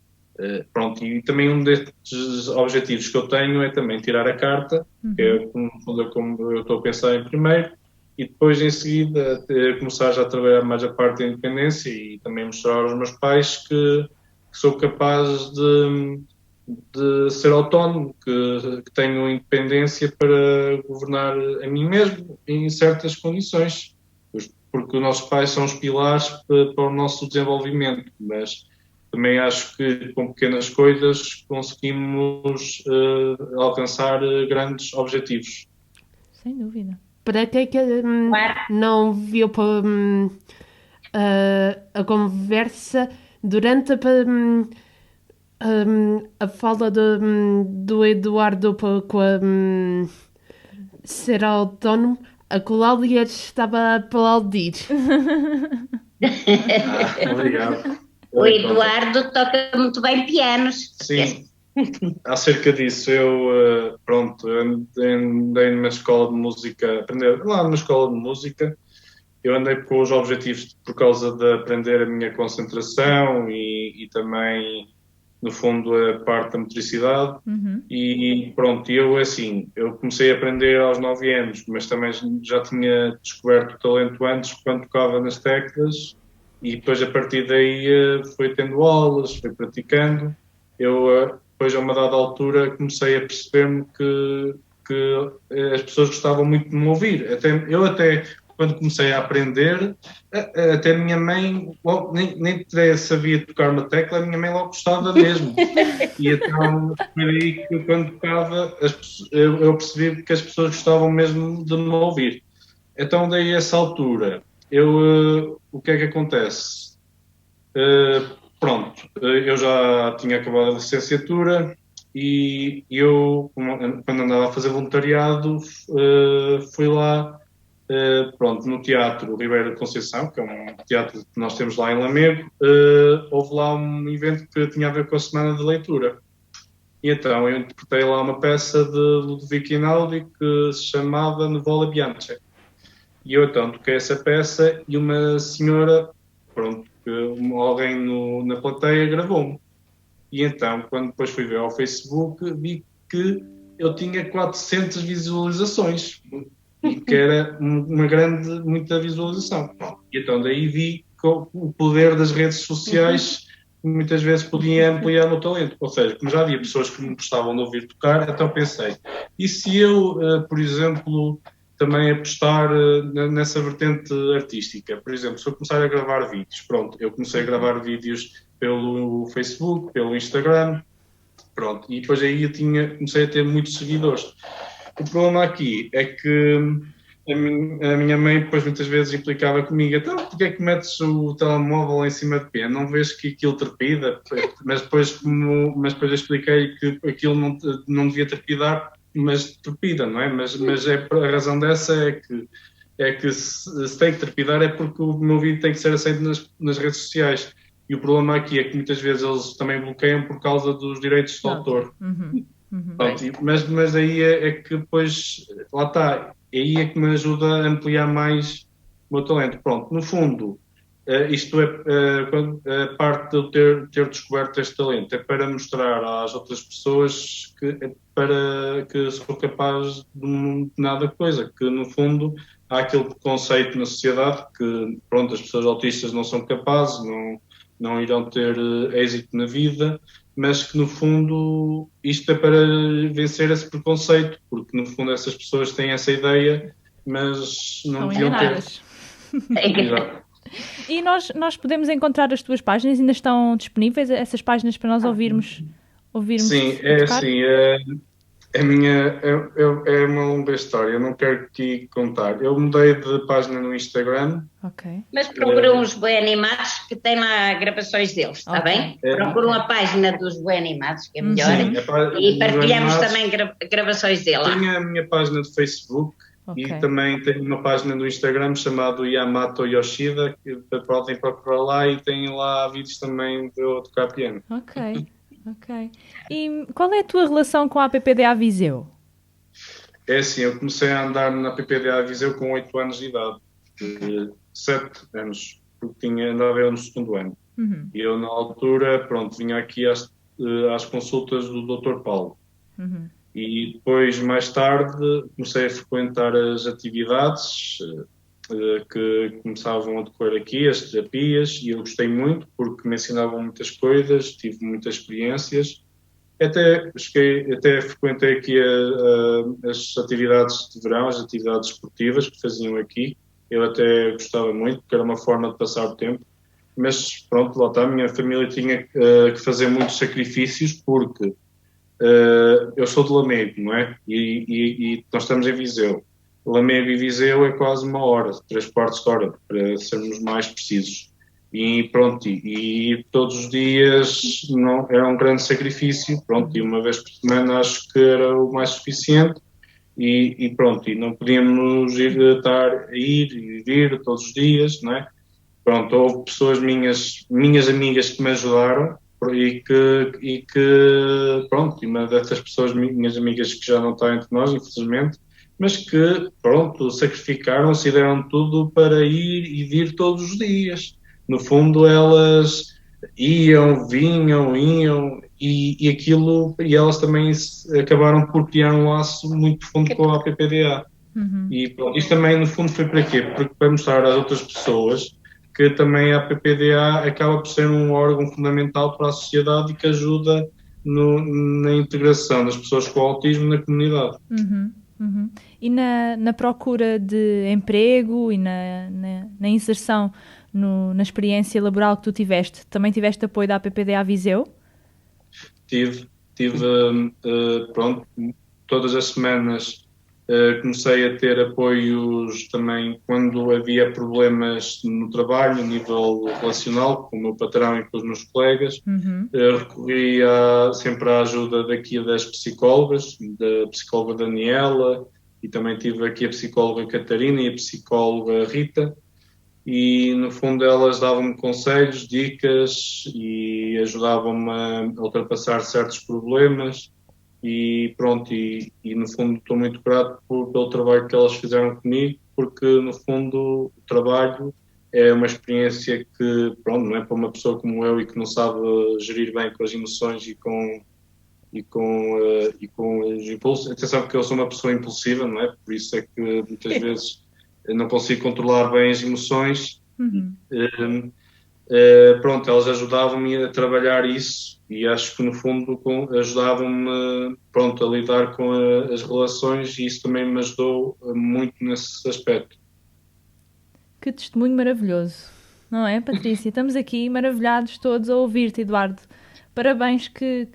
Pronto, e também um destes objetivos que eu tenho é também tirar a carta, que é no fundo como eu estou a pensar em primeiro, e depois em seguida começar já a trabalhar mais a parte da independência e também mostrar aos meus pais que sou capaz de ser autónomo, que tenho independência para governar a mim mesmo em certas condições, porque os nossos pais são os pilares para o nosso desenvolvimento, mas também acho que com pequenas coisas conseguimos alcançar grandes objetivos. Sem dúvida. Para que é que não viu para a conversa durante a fala do Eduardo com ser autónomo? A Cláudia estava a aplaudir. Obrigado. O Eduardo toca muito bem pianos. Sim, acerca disso, eu andei numa escola de música, lá numa escola de música, eu andei com os objetivos por causa de aprender a minha concentração e também, no fundo, a parte da motricidade. E pronto, eu comecei a aprender aos 9 anos, mas também já tinha descoberto o talento antes, quando tocava nas teclas, e depois a partir daí fui tendo aulas, fui praticando. Eu, depois a uma dada altura, comecei a perceber-me que as pessoas gostavam muito de me ouvir. Eu até quando comecei a aprender, até a minha mãe nem sabia tocar uma tecla, a minha mãe logo gostava mesmo. E então foi aí que quando tocava eu percebi que as pessoas gostavam mesmo de me ouvir. Então daí a essa altura, o que é que acontece? Eu já tinha acabado a licenciatura e eu, quando andava a fazer voluntariado, fui lá no Teatro Ribeira de Conceição, que é um teatro que nós temos lá em Lamego, houve lá um evento que tinha a ver com a Semana de Leitura. E então eu interpretei lá uma peça de Ludovico Einaudi que se chamava Nuvola Bianca. E eu então toquei essa peça e uma senhora, alguém na plateia gravou-me. E então, quando depois fui ver ao Facebook, vi que eu tinha 400 visualizações. E que era muita visualização. E então daí vi que o poder das redes sociais muitas vezes podia ampliar o meu talento. Ou seja, como já havia pessoas que me gostavam de ouvir tocar, então pensei, e se eu, por exemplo, também apostar nessa vertente artística? Por exemplo, se eu começar a gravar vídeos, eu comecei a gravar vídeos pelo Facebook, pelo Instagram, e depois aí comecei a ter muitos seguidores. O problema aqui é que a minha mãe depois muitas vezes implicava comigo, então porque é que metes o telemóvel em cima de pé? Não vês que aquilo trepida? Mas depois eu expliquei que aquilo não devia trepidar, mas trepida, não é? Mas a razão dessa é que se tem que trepidar é porque o meu vídeo tem que ser aceito nas redes sociais. E o problema aqui é que muitas vezes eles também bloqueiam por causa dos direitos de autor. Mas aí é que depois, lá está, aí é que me ajuda a ampliar mais o meu talento. No fundo, isto a parte de eu ter descoberto este talento é para mostrar às outras pessoas que sou capaz de nada coisa, que no fundo há aquele preconceito na sociedade que as pessoas autistas não são capazes, não irão ter êxito na vida, mas que no fundo isto é para vencer esse preconceito, porque no fundo essas pessoas têm essa ideia, mas não deviam ter. E nós podemos encontrar as tuas páginas, ainda estão disponíveis essas páginas para nós ouvirmos? Sim, é uma longa história, eu não quero aqui contar. Eu mudei de página no Instagram. Mas procuram os Boi Animados, que tem lá gravações deles, está bem? Procuram a página dos Boi Animados, que é melhor, e partilhamos também gravações dele lá. Tenho a minha página de Facebook e também tenho uma página no Instagram chamada Yamato Yoshida, que podem procurar lá e tem lá vídeos também de eu tocar piano. Ok. E qual é a tua relação com a APPDA Viseu? É assim, eu comecei a andar na APPDA Viseu com 8 anos de idade. 7 anos, porque andava eu no segundo ano. E eu, na altura, vinha aqui às consultas do Dr. Paulo. E depois, mais tarde, comecei a frequentar as atividades que começavam a decorrer aqui, as terapias, e eu gostei muito porque me ensinavam muitas coisas, tive muitas experiências. Até frequentei aqui as atividades de verão, as atividades esportivas que faziam aqui. Eu até gostava muito, porque era uma forma de passar o tempo. Mas pronto, lá está, a minha família tinha que fazer muitos sacrifícios porque eu sou de Lamego, não é? E nós estamos em Viseu. Lamego e Viseu é quase 1 hora, 3/4 de hora, para sermos mais precisos. E pronto, e todos os dias não, era um grande sacrifício, pronto, e uma vez por semana acho que era o mais suficiente. E pronto, e não podíamos estar a ir e vir todos os dias, não é? Pronto, houve pessoas minhas amigas que me ajudaram e pronto, e uma dessas pessoas, minhas amigas que já não estão entre nós, infelizmente, mas que, pronto, sacrificaram-se e deram tudo para ir e vir todos os dias. No fundo, elas iam, vinham, e aquilo, e elas também acabaram por criar um laço muito profundo com a APPDA. E pronto, isto também, no fundo, foi para quê? Porque para mostrar às outras pessoas que também a APPDA acaba por ser um órgão fundamental para a sociedade e que ajuda na integração das pessoas com autismo na comunidade. E na procura de emprego e na inserção na experiência laboral que tu tiveste, também tiveste apoio da APPDA Viseu? Tive pronto, todas as semanas comecei a ter apoios também quando havia problemas no trabalho, a nível relacional, com o meu patrão e com os meus colegas. Recorri sempre à ajuda daqui das psicólogas, da psicóloga Daniela, e também tive aqui a psicóloga Catarina e a psicóloga Rita. E no fundo elas davam-me conselhos, dicas e ajudavam-me a ultrapassar certos problemas. E pronto, e no fundo estou muito grato pelo trabalho que elas fizeram comigo, porque no fundo o trabalho é uma experiência que, pronto, não é para uma pessoa como eu e que não sabe gerir bem com as emoções e com os impulsos. Atenção que eu sou uma pessoa impulsiva, não é? Por isso é que muitas vezes eu não consigo controlar bem as emoções. Pronto, elas ajudavam-me a trabalhar isso e acho que no fundo ajudavam-me, pronto, a lidar com as relações, e isso também me ajudou muito nesse aspecto. Que testemunho maravilhoso, não é, Patrícia? Estamos aqui maravilhados todos a ouvir-te, Eduardo. Parabéns, que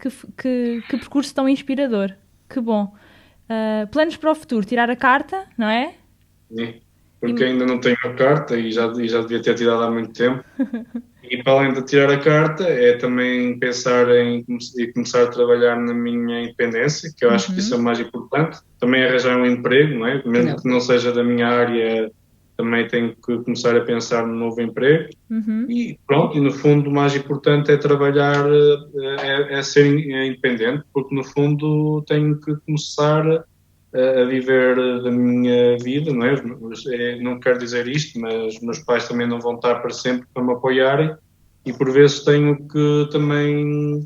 percurso tão inspirador. Que bom. Planos para o futuro, tirar a carta, não é? Sim, porque ainda não tenho a carta e já devia ter tirado há muito tempo. E para além de tirar a carta, é também pensar em começar a trabalhar na minha independência, que eu acho que isso é o mais importante. Também arranjar um emprego, não é? Mesmo que não seja da minha área, também tenho que começar a pensar no novo emprego. E pronto, e no fundo o mais importante é trabalhar, é ser independente, porque no fundo tenho que começar a viver da minha vida, não é? Não quero dizer isto, mas meus pais também não vão estar para sempre para me apoiarem, e por vezes tenho que também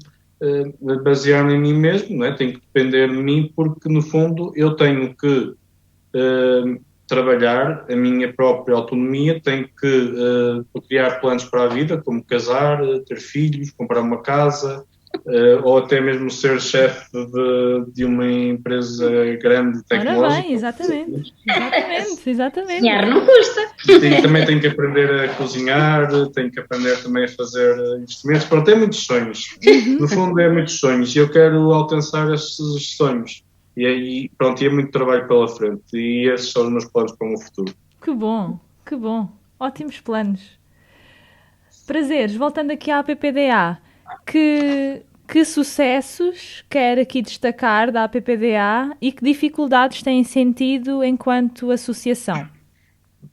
basear-me em mim mesmo, não é? Tenho que depender de mim, porque no fundo eu tenho que trabalhar a minha própria autonomia, tenho que criar planos para a vida, como casar, ter filhos, comprar uma casa, ou até mesmo ser chefe de uma empresa grande tecnológica. Ora bem, exatamente. Sonhar não custa. E também tenho que aprender a cozinhar, tenho que aprender também a fazer investimentos. Pronto, tem muitos sonhos. No fundo é muitos sonhos e eu quero alcançar esses sonhos. E aí, pronto, e é muito trabalho pela frente. E esses são os meus planos para o meu futuro. Que bom. Ótimos planos. Prazeres, voltando aqui à APPDA. Que sucessos quer aqui destacar da APPDA e que dificuldades têm sentido enquanto associação?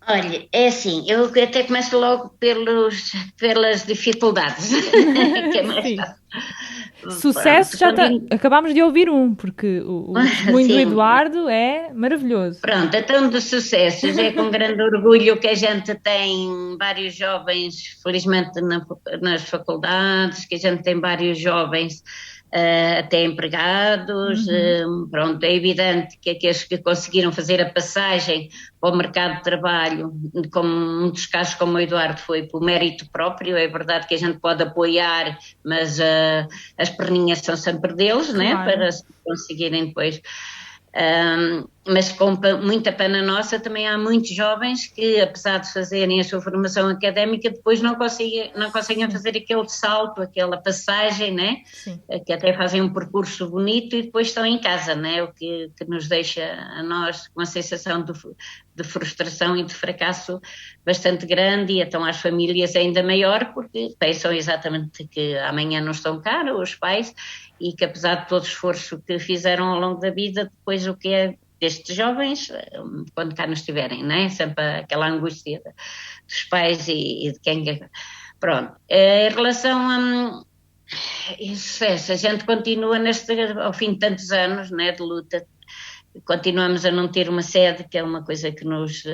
Olha, é assim, eu até começo logo pelas dificuldades. Que é mais fácil. Sucesso, acabámos de ouvir porque o testemunho do Eduardo é maravilhoso. Pronto, então de sucessos, é com grande orgulho que a gente tem vários jovens, felizmente nas faculdades, que a gente tem vários jovens até empregados. Pronto, é evidente que aqueles que conseguiram fazer a passagem para o mercado de trabalho, como muitos casos como o Eduardo, foi por mérito próprio. É verdade que a gente pode apoiar, mas as perninhas são sempre deles, né? Para conseguirem depois. Mas com muita pena nossa, também há muitos jovens que, apesar de fazerem a sua formação académica, depois não conseguem fazer aquele salto, aquela passagem, né? Que até fazem um percurso bonito e depois estão em casa, né? O que nos deixa a nós com uma sensação de frustração e de fracasso bastante grande, e então às famílias ainda maior, porque pensam exatamente que amanhã não estão cá, os pais, e que apesar de todo o esforço que fizeram ao longo da vida, depois o que é destes jovens, quando cá não estiverem, não é? Sempre aquela angústia dos pais e de quem... Pronto. Em relação a sucesso, a gente continua ao fim de tantos anos, né, de luta, continuamos a não ter uma sede, que é uma coisa que nos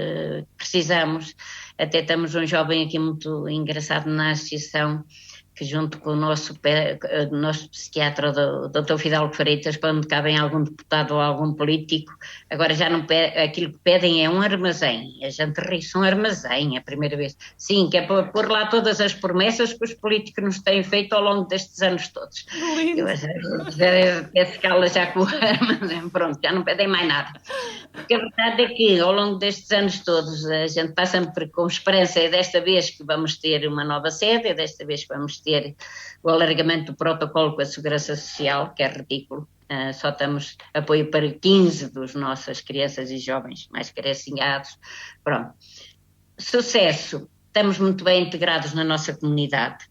precisamos. Até temos um jovem aqui muito engraçado na associação, que junto com o nosso psiquiatra, o Dr. Fidalgo Freitas, quando cabem algum deputado ou algum político, agora já não aquilo que pedem é um armazém. A gente ri-se, um armazém, a primeira vez. Sim, que é para pôr lá todas as promessas que os políticos nos têm feito ao longo destes anos todos. Quer ficá-la já com o armazém, pronto, já não pedem mais nada. Porque a verdade é que ao longo destes anos todos a gente está sempre com esperança, é desta vez que vamos ter uma nova sede, é desta vez que vamos ter o alargamento do protocolo com a Segurança Social, que é ridículo. Só temos apoio para 15 dos nossas crianças e jovens mais carenciados. Pronto. Sucesso. Estamos muito bem integrados na nossa comunidade.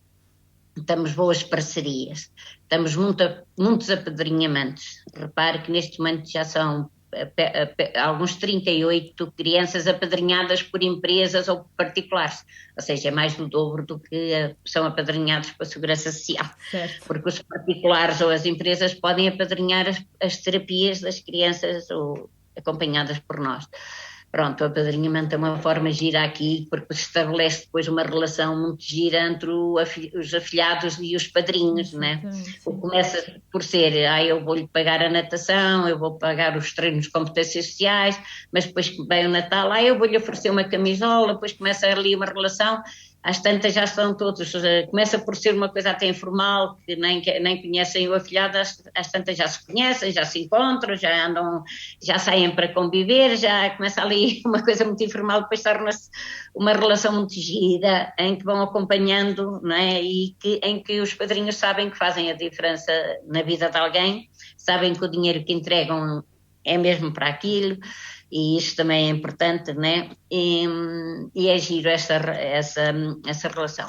Temos boas parcerias. Temos muitos apadrinhamentos. Repare que neste momento já são alguns 38 crianças apadrinhadas por empresas ou por particulares, ou seja, é mais do dobro do que são apadrinhados pela Segurança Social, porque os particulares ou as empresas podem apadrinhar as terapias das crianças ou acompanhadas por nós. Pronto, o apadrinhamento é uma forma gira aqui, porque se estabelece depois uma relação muito gira entre os afilhados e os padrinhos, né? Começa por ser, eu vou-lhe pagar a natação, eu vou pagar os treinos de competências sociais, mas depois que vem o Natal, eu vou-lhe oferecer uma camisola, depois começa ali uma relação. Às tantas já estão todos, começa por ser uma coisa até informal, que nem conhecem o afilhado, às tantas já se conhecem, já se encontram, já andam, já saem para conviver, já começa ali uma coisa muito informal, depois torna-se uma relação muito gira, em que vão acompanhando, não é? E em que os padrinhos sabem que fazem a diferença na vida de alguém, sabem que o dinheiro que entregam é mesmo para aquilo. E isto também é importante, né? E é giro essa relação.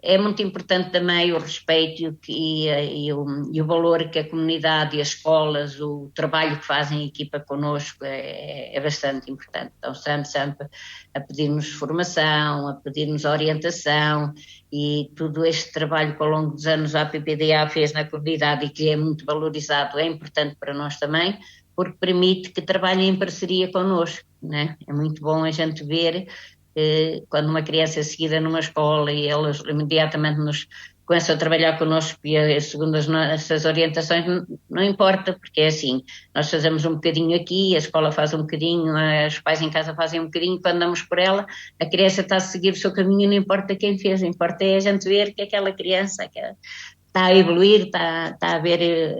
É muito importante também o respeito e o valor que a comunidade e as escolas, o trabalho que fazem em equipa connosco é bastante importante. Então estamos sempre a pedir-nos formação, a pedir-nos orientação, e todo este trabalho que ao longo dos anos a PPDA fez na comunidade e que é muito valorizado é importante para nós também, porque permite que trabalhem em parceria connosco, né? É muito bom a gente ver quando uma criança é seguida numa escola e elas imediatamente começam a trabalhar connosco e segundo as nossas orientações, não importa, porque é assim, nós fazemos um bocadinho aqui, a escola faz um bocadinho, os pais em casa fazem um bocadinho, quando damos por ela, a criança está a seguir o seu caminho, não importa quem fez, o que importa é a gente ver que aquela criança que está a evoluir, está a ver...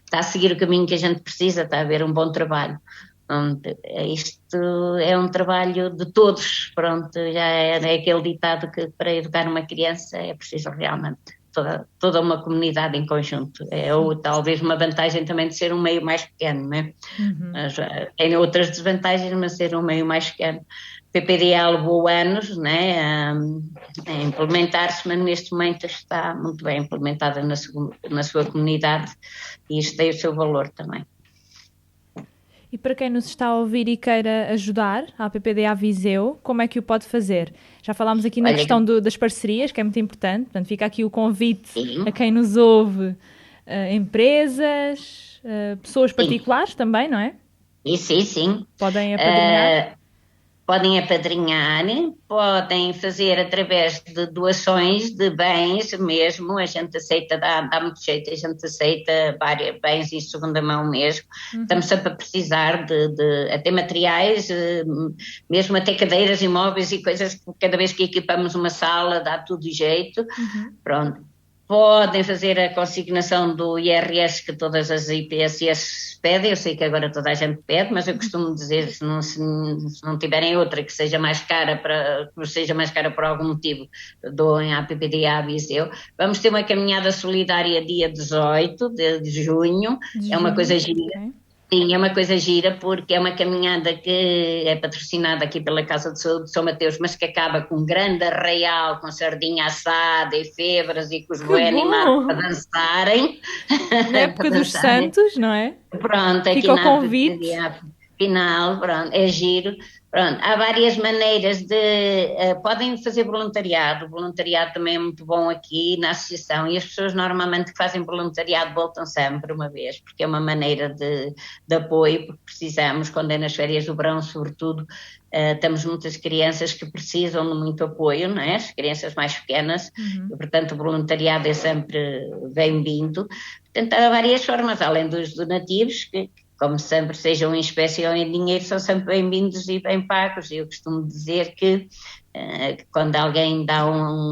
está a seguir o caminho que a gente precisa, está a haver um bom trabalho. Pronto, isto é um trabalho de todos, pronto, já é aquele ditado que para educar uma criança é preciso realmente toda uma comunidade em conjunto. Ou talvez uma vantagem também de ser um meio mais pequeno, né? Mas, tem outras desvantagens, mas ser um meio mais pequeno. O PPDA levou anos, né, a implementar-se, mas neste momento está muito bem implementada na sua comunidade, e isto tem o seu valor também. E para quem nos está a ouvir e queira ajudar a PPDA Viseu, como é que o pode fazer? Já falámos aqui na questão das parcerias, que é muito importante, portanto fica aqui o convite a quem nos ouve, empresas, pessoas particulares também, não é? Sim. Podem apadrinhar. podem apadrinhar, podem fazer através de doações de bens mesmo, a gente aceita, dá muito jeito, a gente aceita vários bens em segunda mão mesmo, estamos sempre a precisar de até materiais, mesmo até cadeiras e móveis e coisas, cada vez que equipamos uma sala dá tudo de jeito, pronto. Podem fazer a consignação do IRS que todas as IPSS pedem, eu sei que agora toda a gente pede, mas eu costumo dizer, se não tiverem outra que seja mais cara por algum motivo, doem à PPDA Viseu. Vamos ter uma caminhada solidária dia 18 de junho, é uma coisa gira. Okay. Sim, é uma coisa gira porque é uma caminhada que é patrocinada aqui pela Casa de Saúde de São Mateus, mas que acaba com um grande arraial, com sardinha assada e febras e com os boi animados para dançarem. Na época dos Santos, não é? Pronto, aqui fica o na convite. Final, pronto, é giro. Pronto, há várias maneiras podem fazer voluntariado, o voluntariado também é muito bom aqui na associação e as pessoas normalmente que fazem voluntariado voltam sempre uma vez, porque é uma maneira de apoio, porque precisamos, quando é nas férias do verão, sobretudo, temos muitas crianças que precisam de muito apoio, não é? As crianças mais pequenas, e, portanto o voluntariado é sempre bem-vindo. Portanto, há várias formas, além dos donativos, que como sempre, sejam em espécie ou em dinheiro, são sempre bem-vindos e bem pagos. Eu costumo dizer que quando alguém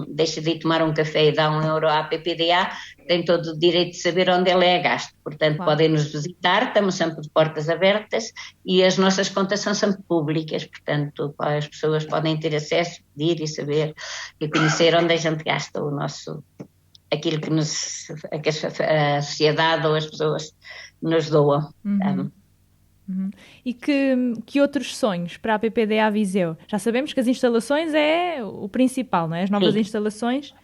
deixa de ir tomar um café e dá €1 à PPDA, tem todo o direito de saber onde ele é gasto. Portanto, podem nos visitar, estamos sempre de portas abertas e as nossas contas são sempre públicas. Portanto, as pessoas podem ter acesso, pedir e saber e conhecer onde a gente gasta aquilo que a sociedade ou as pessoas nos doam. E que outros sonhos para a PPDA Viseu? Já sabemos que as instalações é o principal, não é? As novas instalações.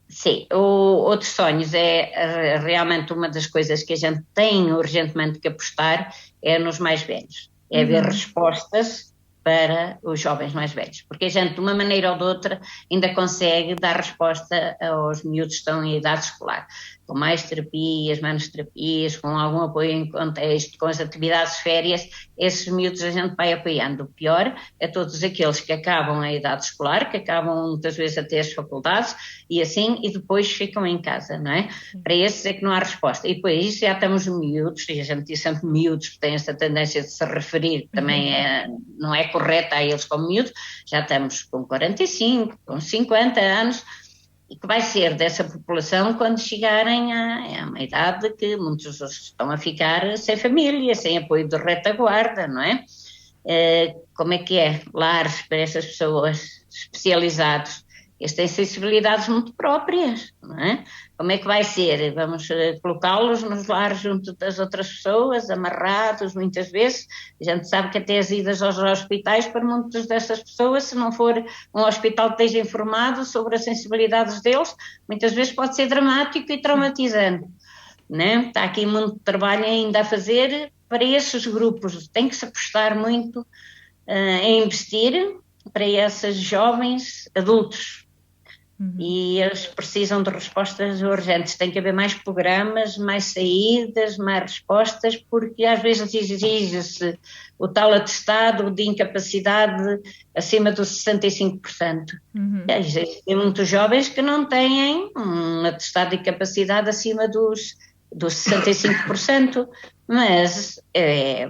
Sim, outros sonhos é realmente uma das coisas que a gente tem urgentemente que apostar é nos mais velhos. É ver respostas para os jovens mais velhos, porque a gente, de uma maneira ou de outra, ainda consegue dar resposta aos miúdos que estão em idade escolar, com mais terapias, menos terapias, com algum apoio em contexto, com as atividades de férias, esses miúdos a gente vai apoiando. O pior é todos aqueles que acabam a idade escolar, que acabam muitas vezes até as faculdades, e assim, e depois ficam em casa, não é? Para esses é que não há resposta. E depois isso já estamos miúdos, e a gente diz sempre miúdos, porque tem essa tendência de se referir, também não é correta a eles como miúdos, já estamos com 45, com 50 anos, e que vai ser dessa população quando chegarem a uma idade que muitos estão a ficar sem família, sem apoio de retaguarda, não é? Como é que é? Lares para essas pessoas especializados. Eles têm sensibilidades muito próprias, não é? Como é que vai ser? Vamos colocá-los nos lares junto das outras pessoas, amarrados muitas vezes. A gente sabe que até as idas aos hospitais para muitas dessas pessoas, se não for um hospital que esteja informado sobre as sensibilidades deles, muitas vezes pode ser dramático e traumatizante, né? Está aqui muito trabalho ainda a fazer para esses grupos. Tem que se apostar muito em investir para esses jovens adultos. E eles precisam de respostas urgentes. Tem que haver mais programas, mais saídas, mais respostas, porque às vezes exige-se o tal atestado de incapacidade acima dos 65%. Existem muitos jovens que não têm um atestado de incapacidade acima dos 65%, mas é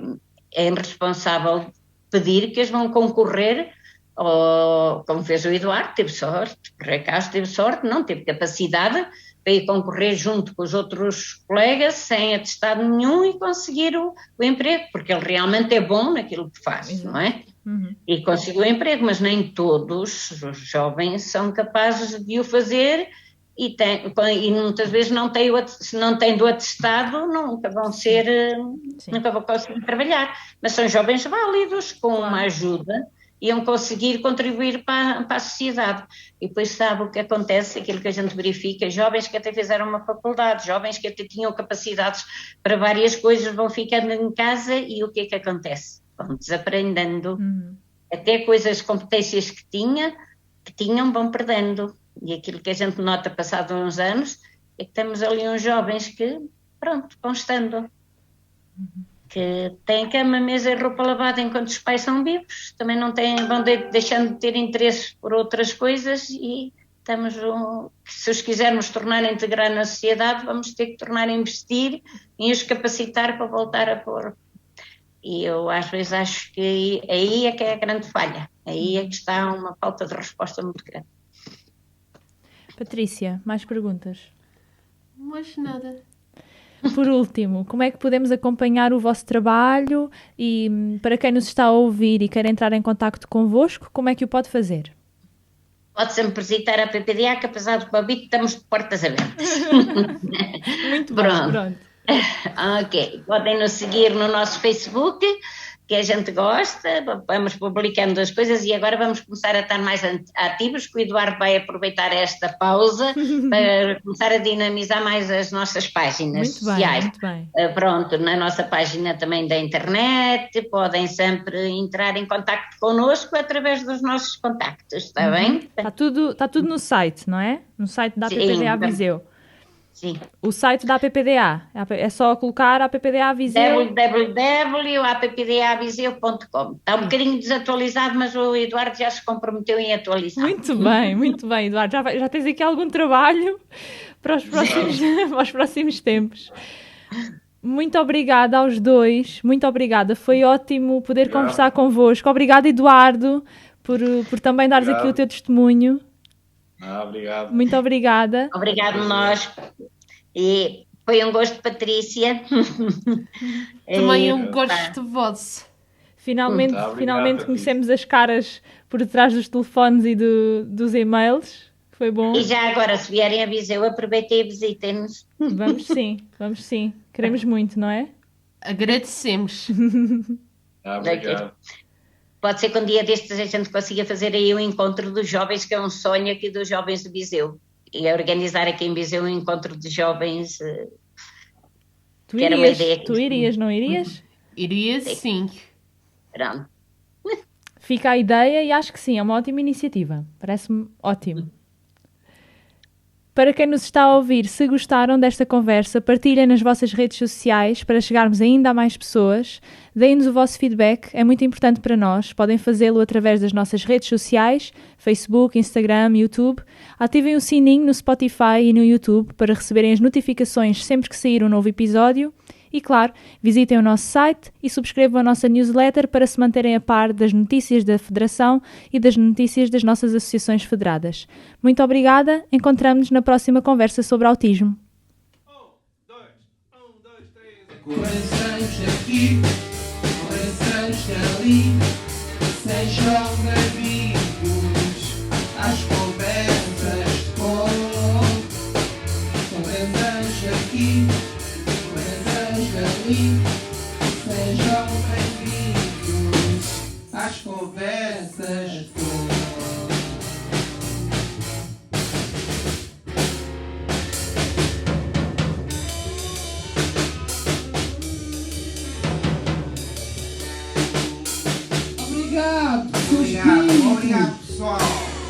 irresponsável pedir que eles vão concorrer. Como fez o Eduardo, teve sorte, por acaso teve sorte, não teve capacidade para ir concorrer junto com os outros colegas sem atestado nenhum e conseguir o emprego, porque ele realmente é bom naquilo que faz, não é? E conseguiu o emprego, mas nem todos os jovens são capazes de o fazer e muitas vezes se não têm do atestado, nunca vão conseguir trabalhar, mas são jovens válidos, com uma ajuda, iam conseguir contribuir para a sociedade. E depois sabe o que acontece, aquilo que a gente verifica, jovens que até fizeram uma faculdade, jovens que até tinham capacidades para várias coisas, vão ficando em casa e o que é que acontece? Vão desaprendendo. Até competências que tinham, vão perdendo. E aquilo que a gente nota passado uns anos, é que temos ali uns jovens que, pronto, vão estando. que têm cama, mesa e roupa lavada enquanto os pais são vivos, também não têm, vão deixando de ter interesse por outras coisas e estamos, se os quisermos tornar a integrar na sociedade, vamos ter que tornar a investir e os capacitar para voltar a pôr. E eu às vezes acho que aí é que é a grande falha, aí é que está uma falta de resposta muito grande. Patrícia, mais perguntas? Mais nada. Por último, como é que podemos acompanhar o vosso trabalho e para quem nos está a ouvir e quer entrar em contacto convosco, como é que o pode fazer? Pode sempre visitar a PPDA, que apesar do Covid estamos de portas abertas. Muito bem, pronto. Ok, podem nos seguir no nosso Facebook, que a gente gosta, vamos publicando as coisas e agora vamos começar a estar mais ativos, que o Eduardo vai aproveitar esta pausa para começar a dinamizar mais as nossas páginas sociais. Muito bem. Pronto, na nossa página também da internet, podem sempre entrar em contacto connosco através dos nossos contactos, está bem? Está tudo no site, não é? No site da PPDA Viseu. Sim. O site da APPDA, é só colocar APPDA Viseu. www.appdaviseu.com. Está um bocadinho desatualizado, mas o Eduardo já se comprometeu em atualizar. Muito bem, Eduardo. Já tens aqui algum trabalho para os próximos tempos. Muito obrigada aos dois, muito obrigada. Foi ótimo poder conversar convosco. Obrigada, Eduardo, por também dares aqui o teu testemunho. Obrigado. Muito obrigada. Obrigado nós. E foi um gosto, Patrícia. Também um gosto vosso. Finalmente Obrigado, conhecemos as caras por detrás dos telefones e dos e-mails. Foi bom. E já agora, se vierem a Viseu, aproveitem e visitem-nos. Vamos sim. Queremos muito, não é? Agradecemos. Obrigado. Pode ser que um dia destes a gente consiga fazer aí um encontro dos jovens, que é um sonho aqui dos jovens de Viseu. E organizar aqui em Viseu um encontro de jovens. Tu irias, não irias? Iria sim. Pronto. Fica a ideia e acho que sim, é uma ótima iniciativa. Parece-me ótimo. Para quem nos está a ouvir, se gostaram desta conversa, partilhem nas vossas redes sociais para chegarmos ainda a mais pessoas. Deem-nos o vosso feedback, é muito importante para nós. Podem fazê-lo através das nossas redes sociais, Facebook, Instagram, YouTube. Ativem o sininho no Spotify e no YouTube para receberem as notificações sempre que sair um novo episódio. E, claro, visitem o nosso site e subscrevam a nossa newsletter para se manterem a par das notícias da Federação e das notícias das nossas associações federadas. Muito obrigada, encontramos-nos na próxima conversa sobre autismo. Corações aqui, corações ali, sejam bem-vindos às conversas de cor. Corações aqui, corações ali, sejam bem-vindos às conversas de cor. Obrigado, pessoal. Obrigado, pessoal.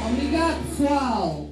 Obrigado, pessoal.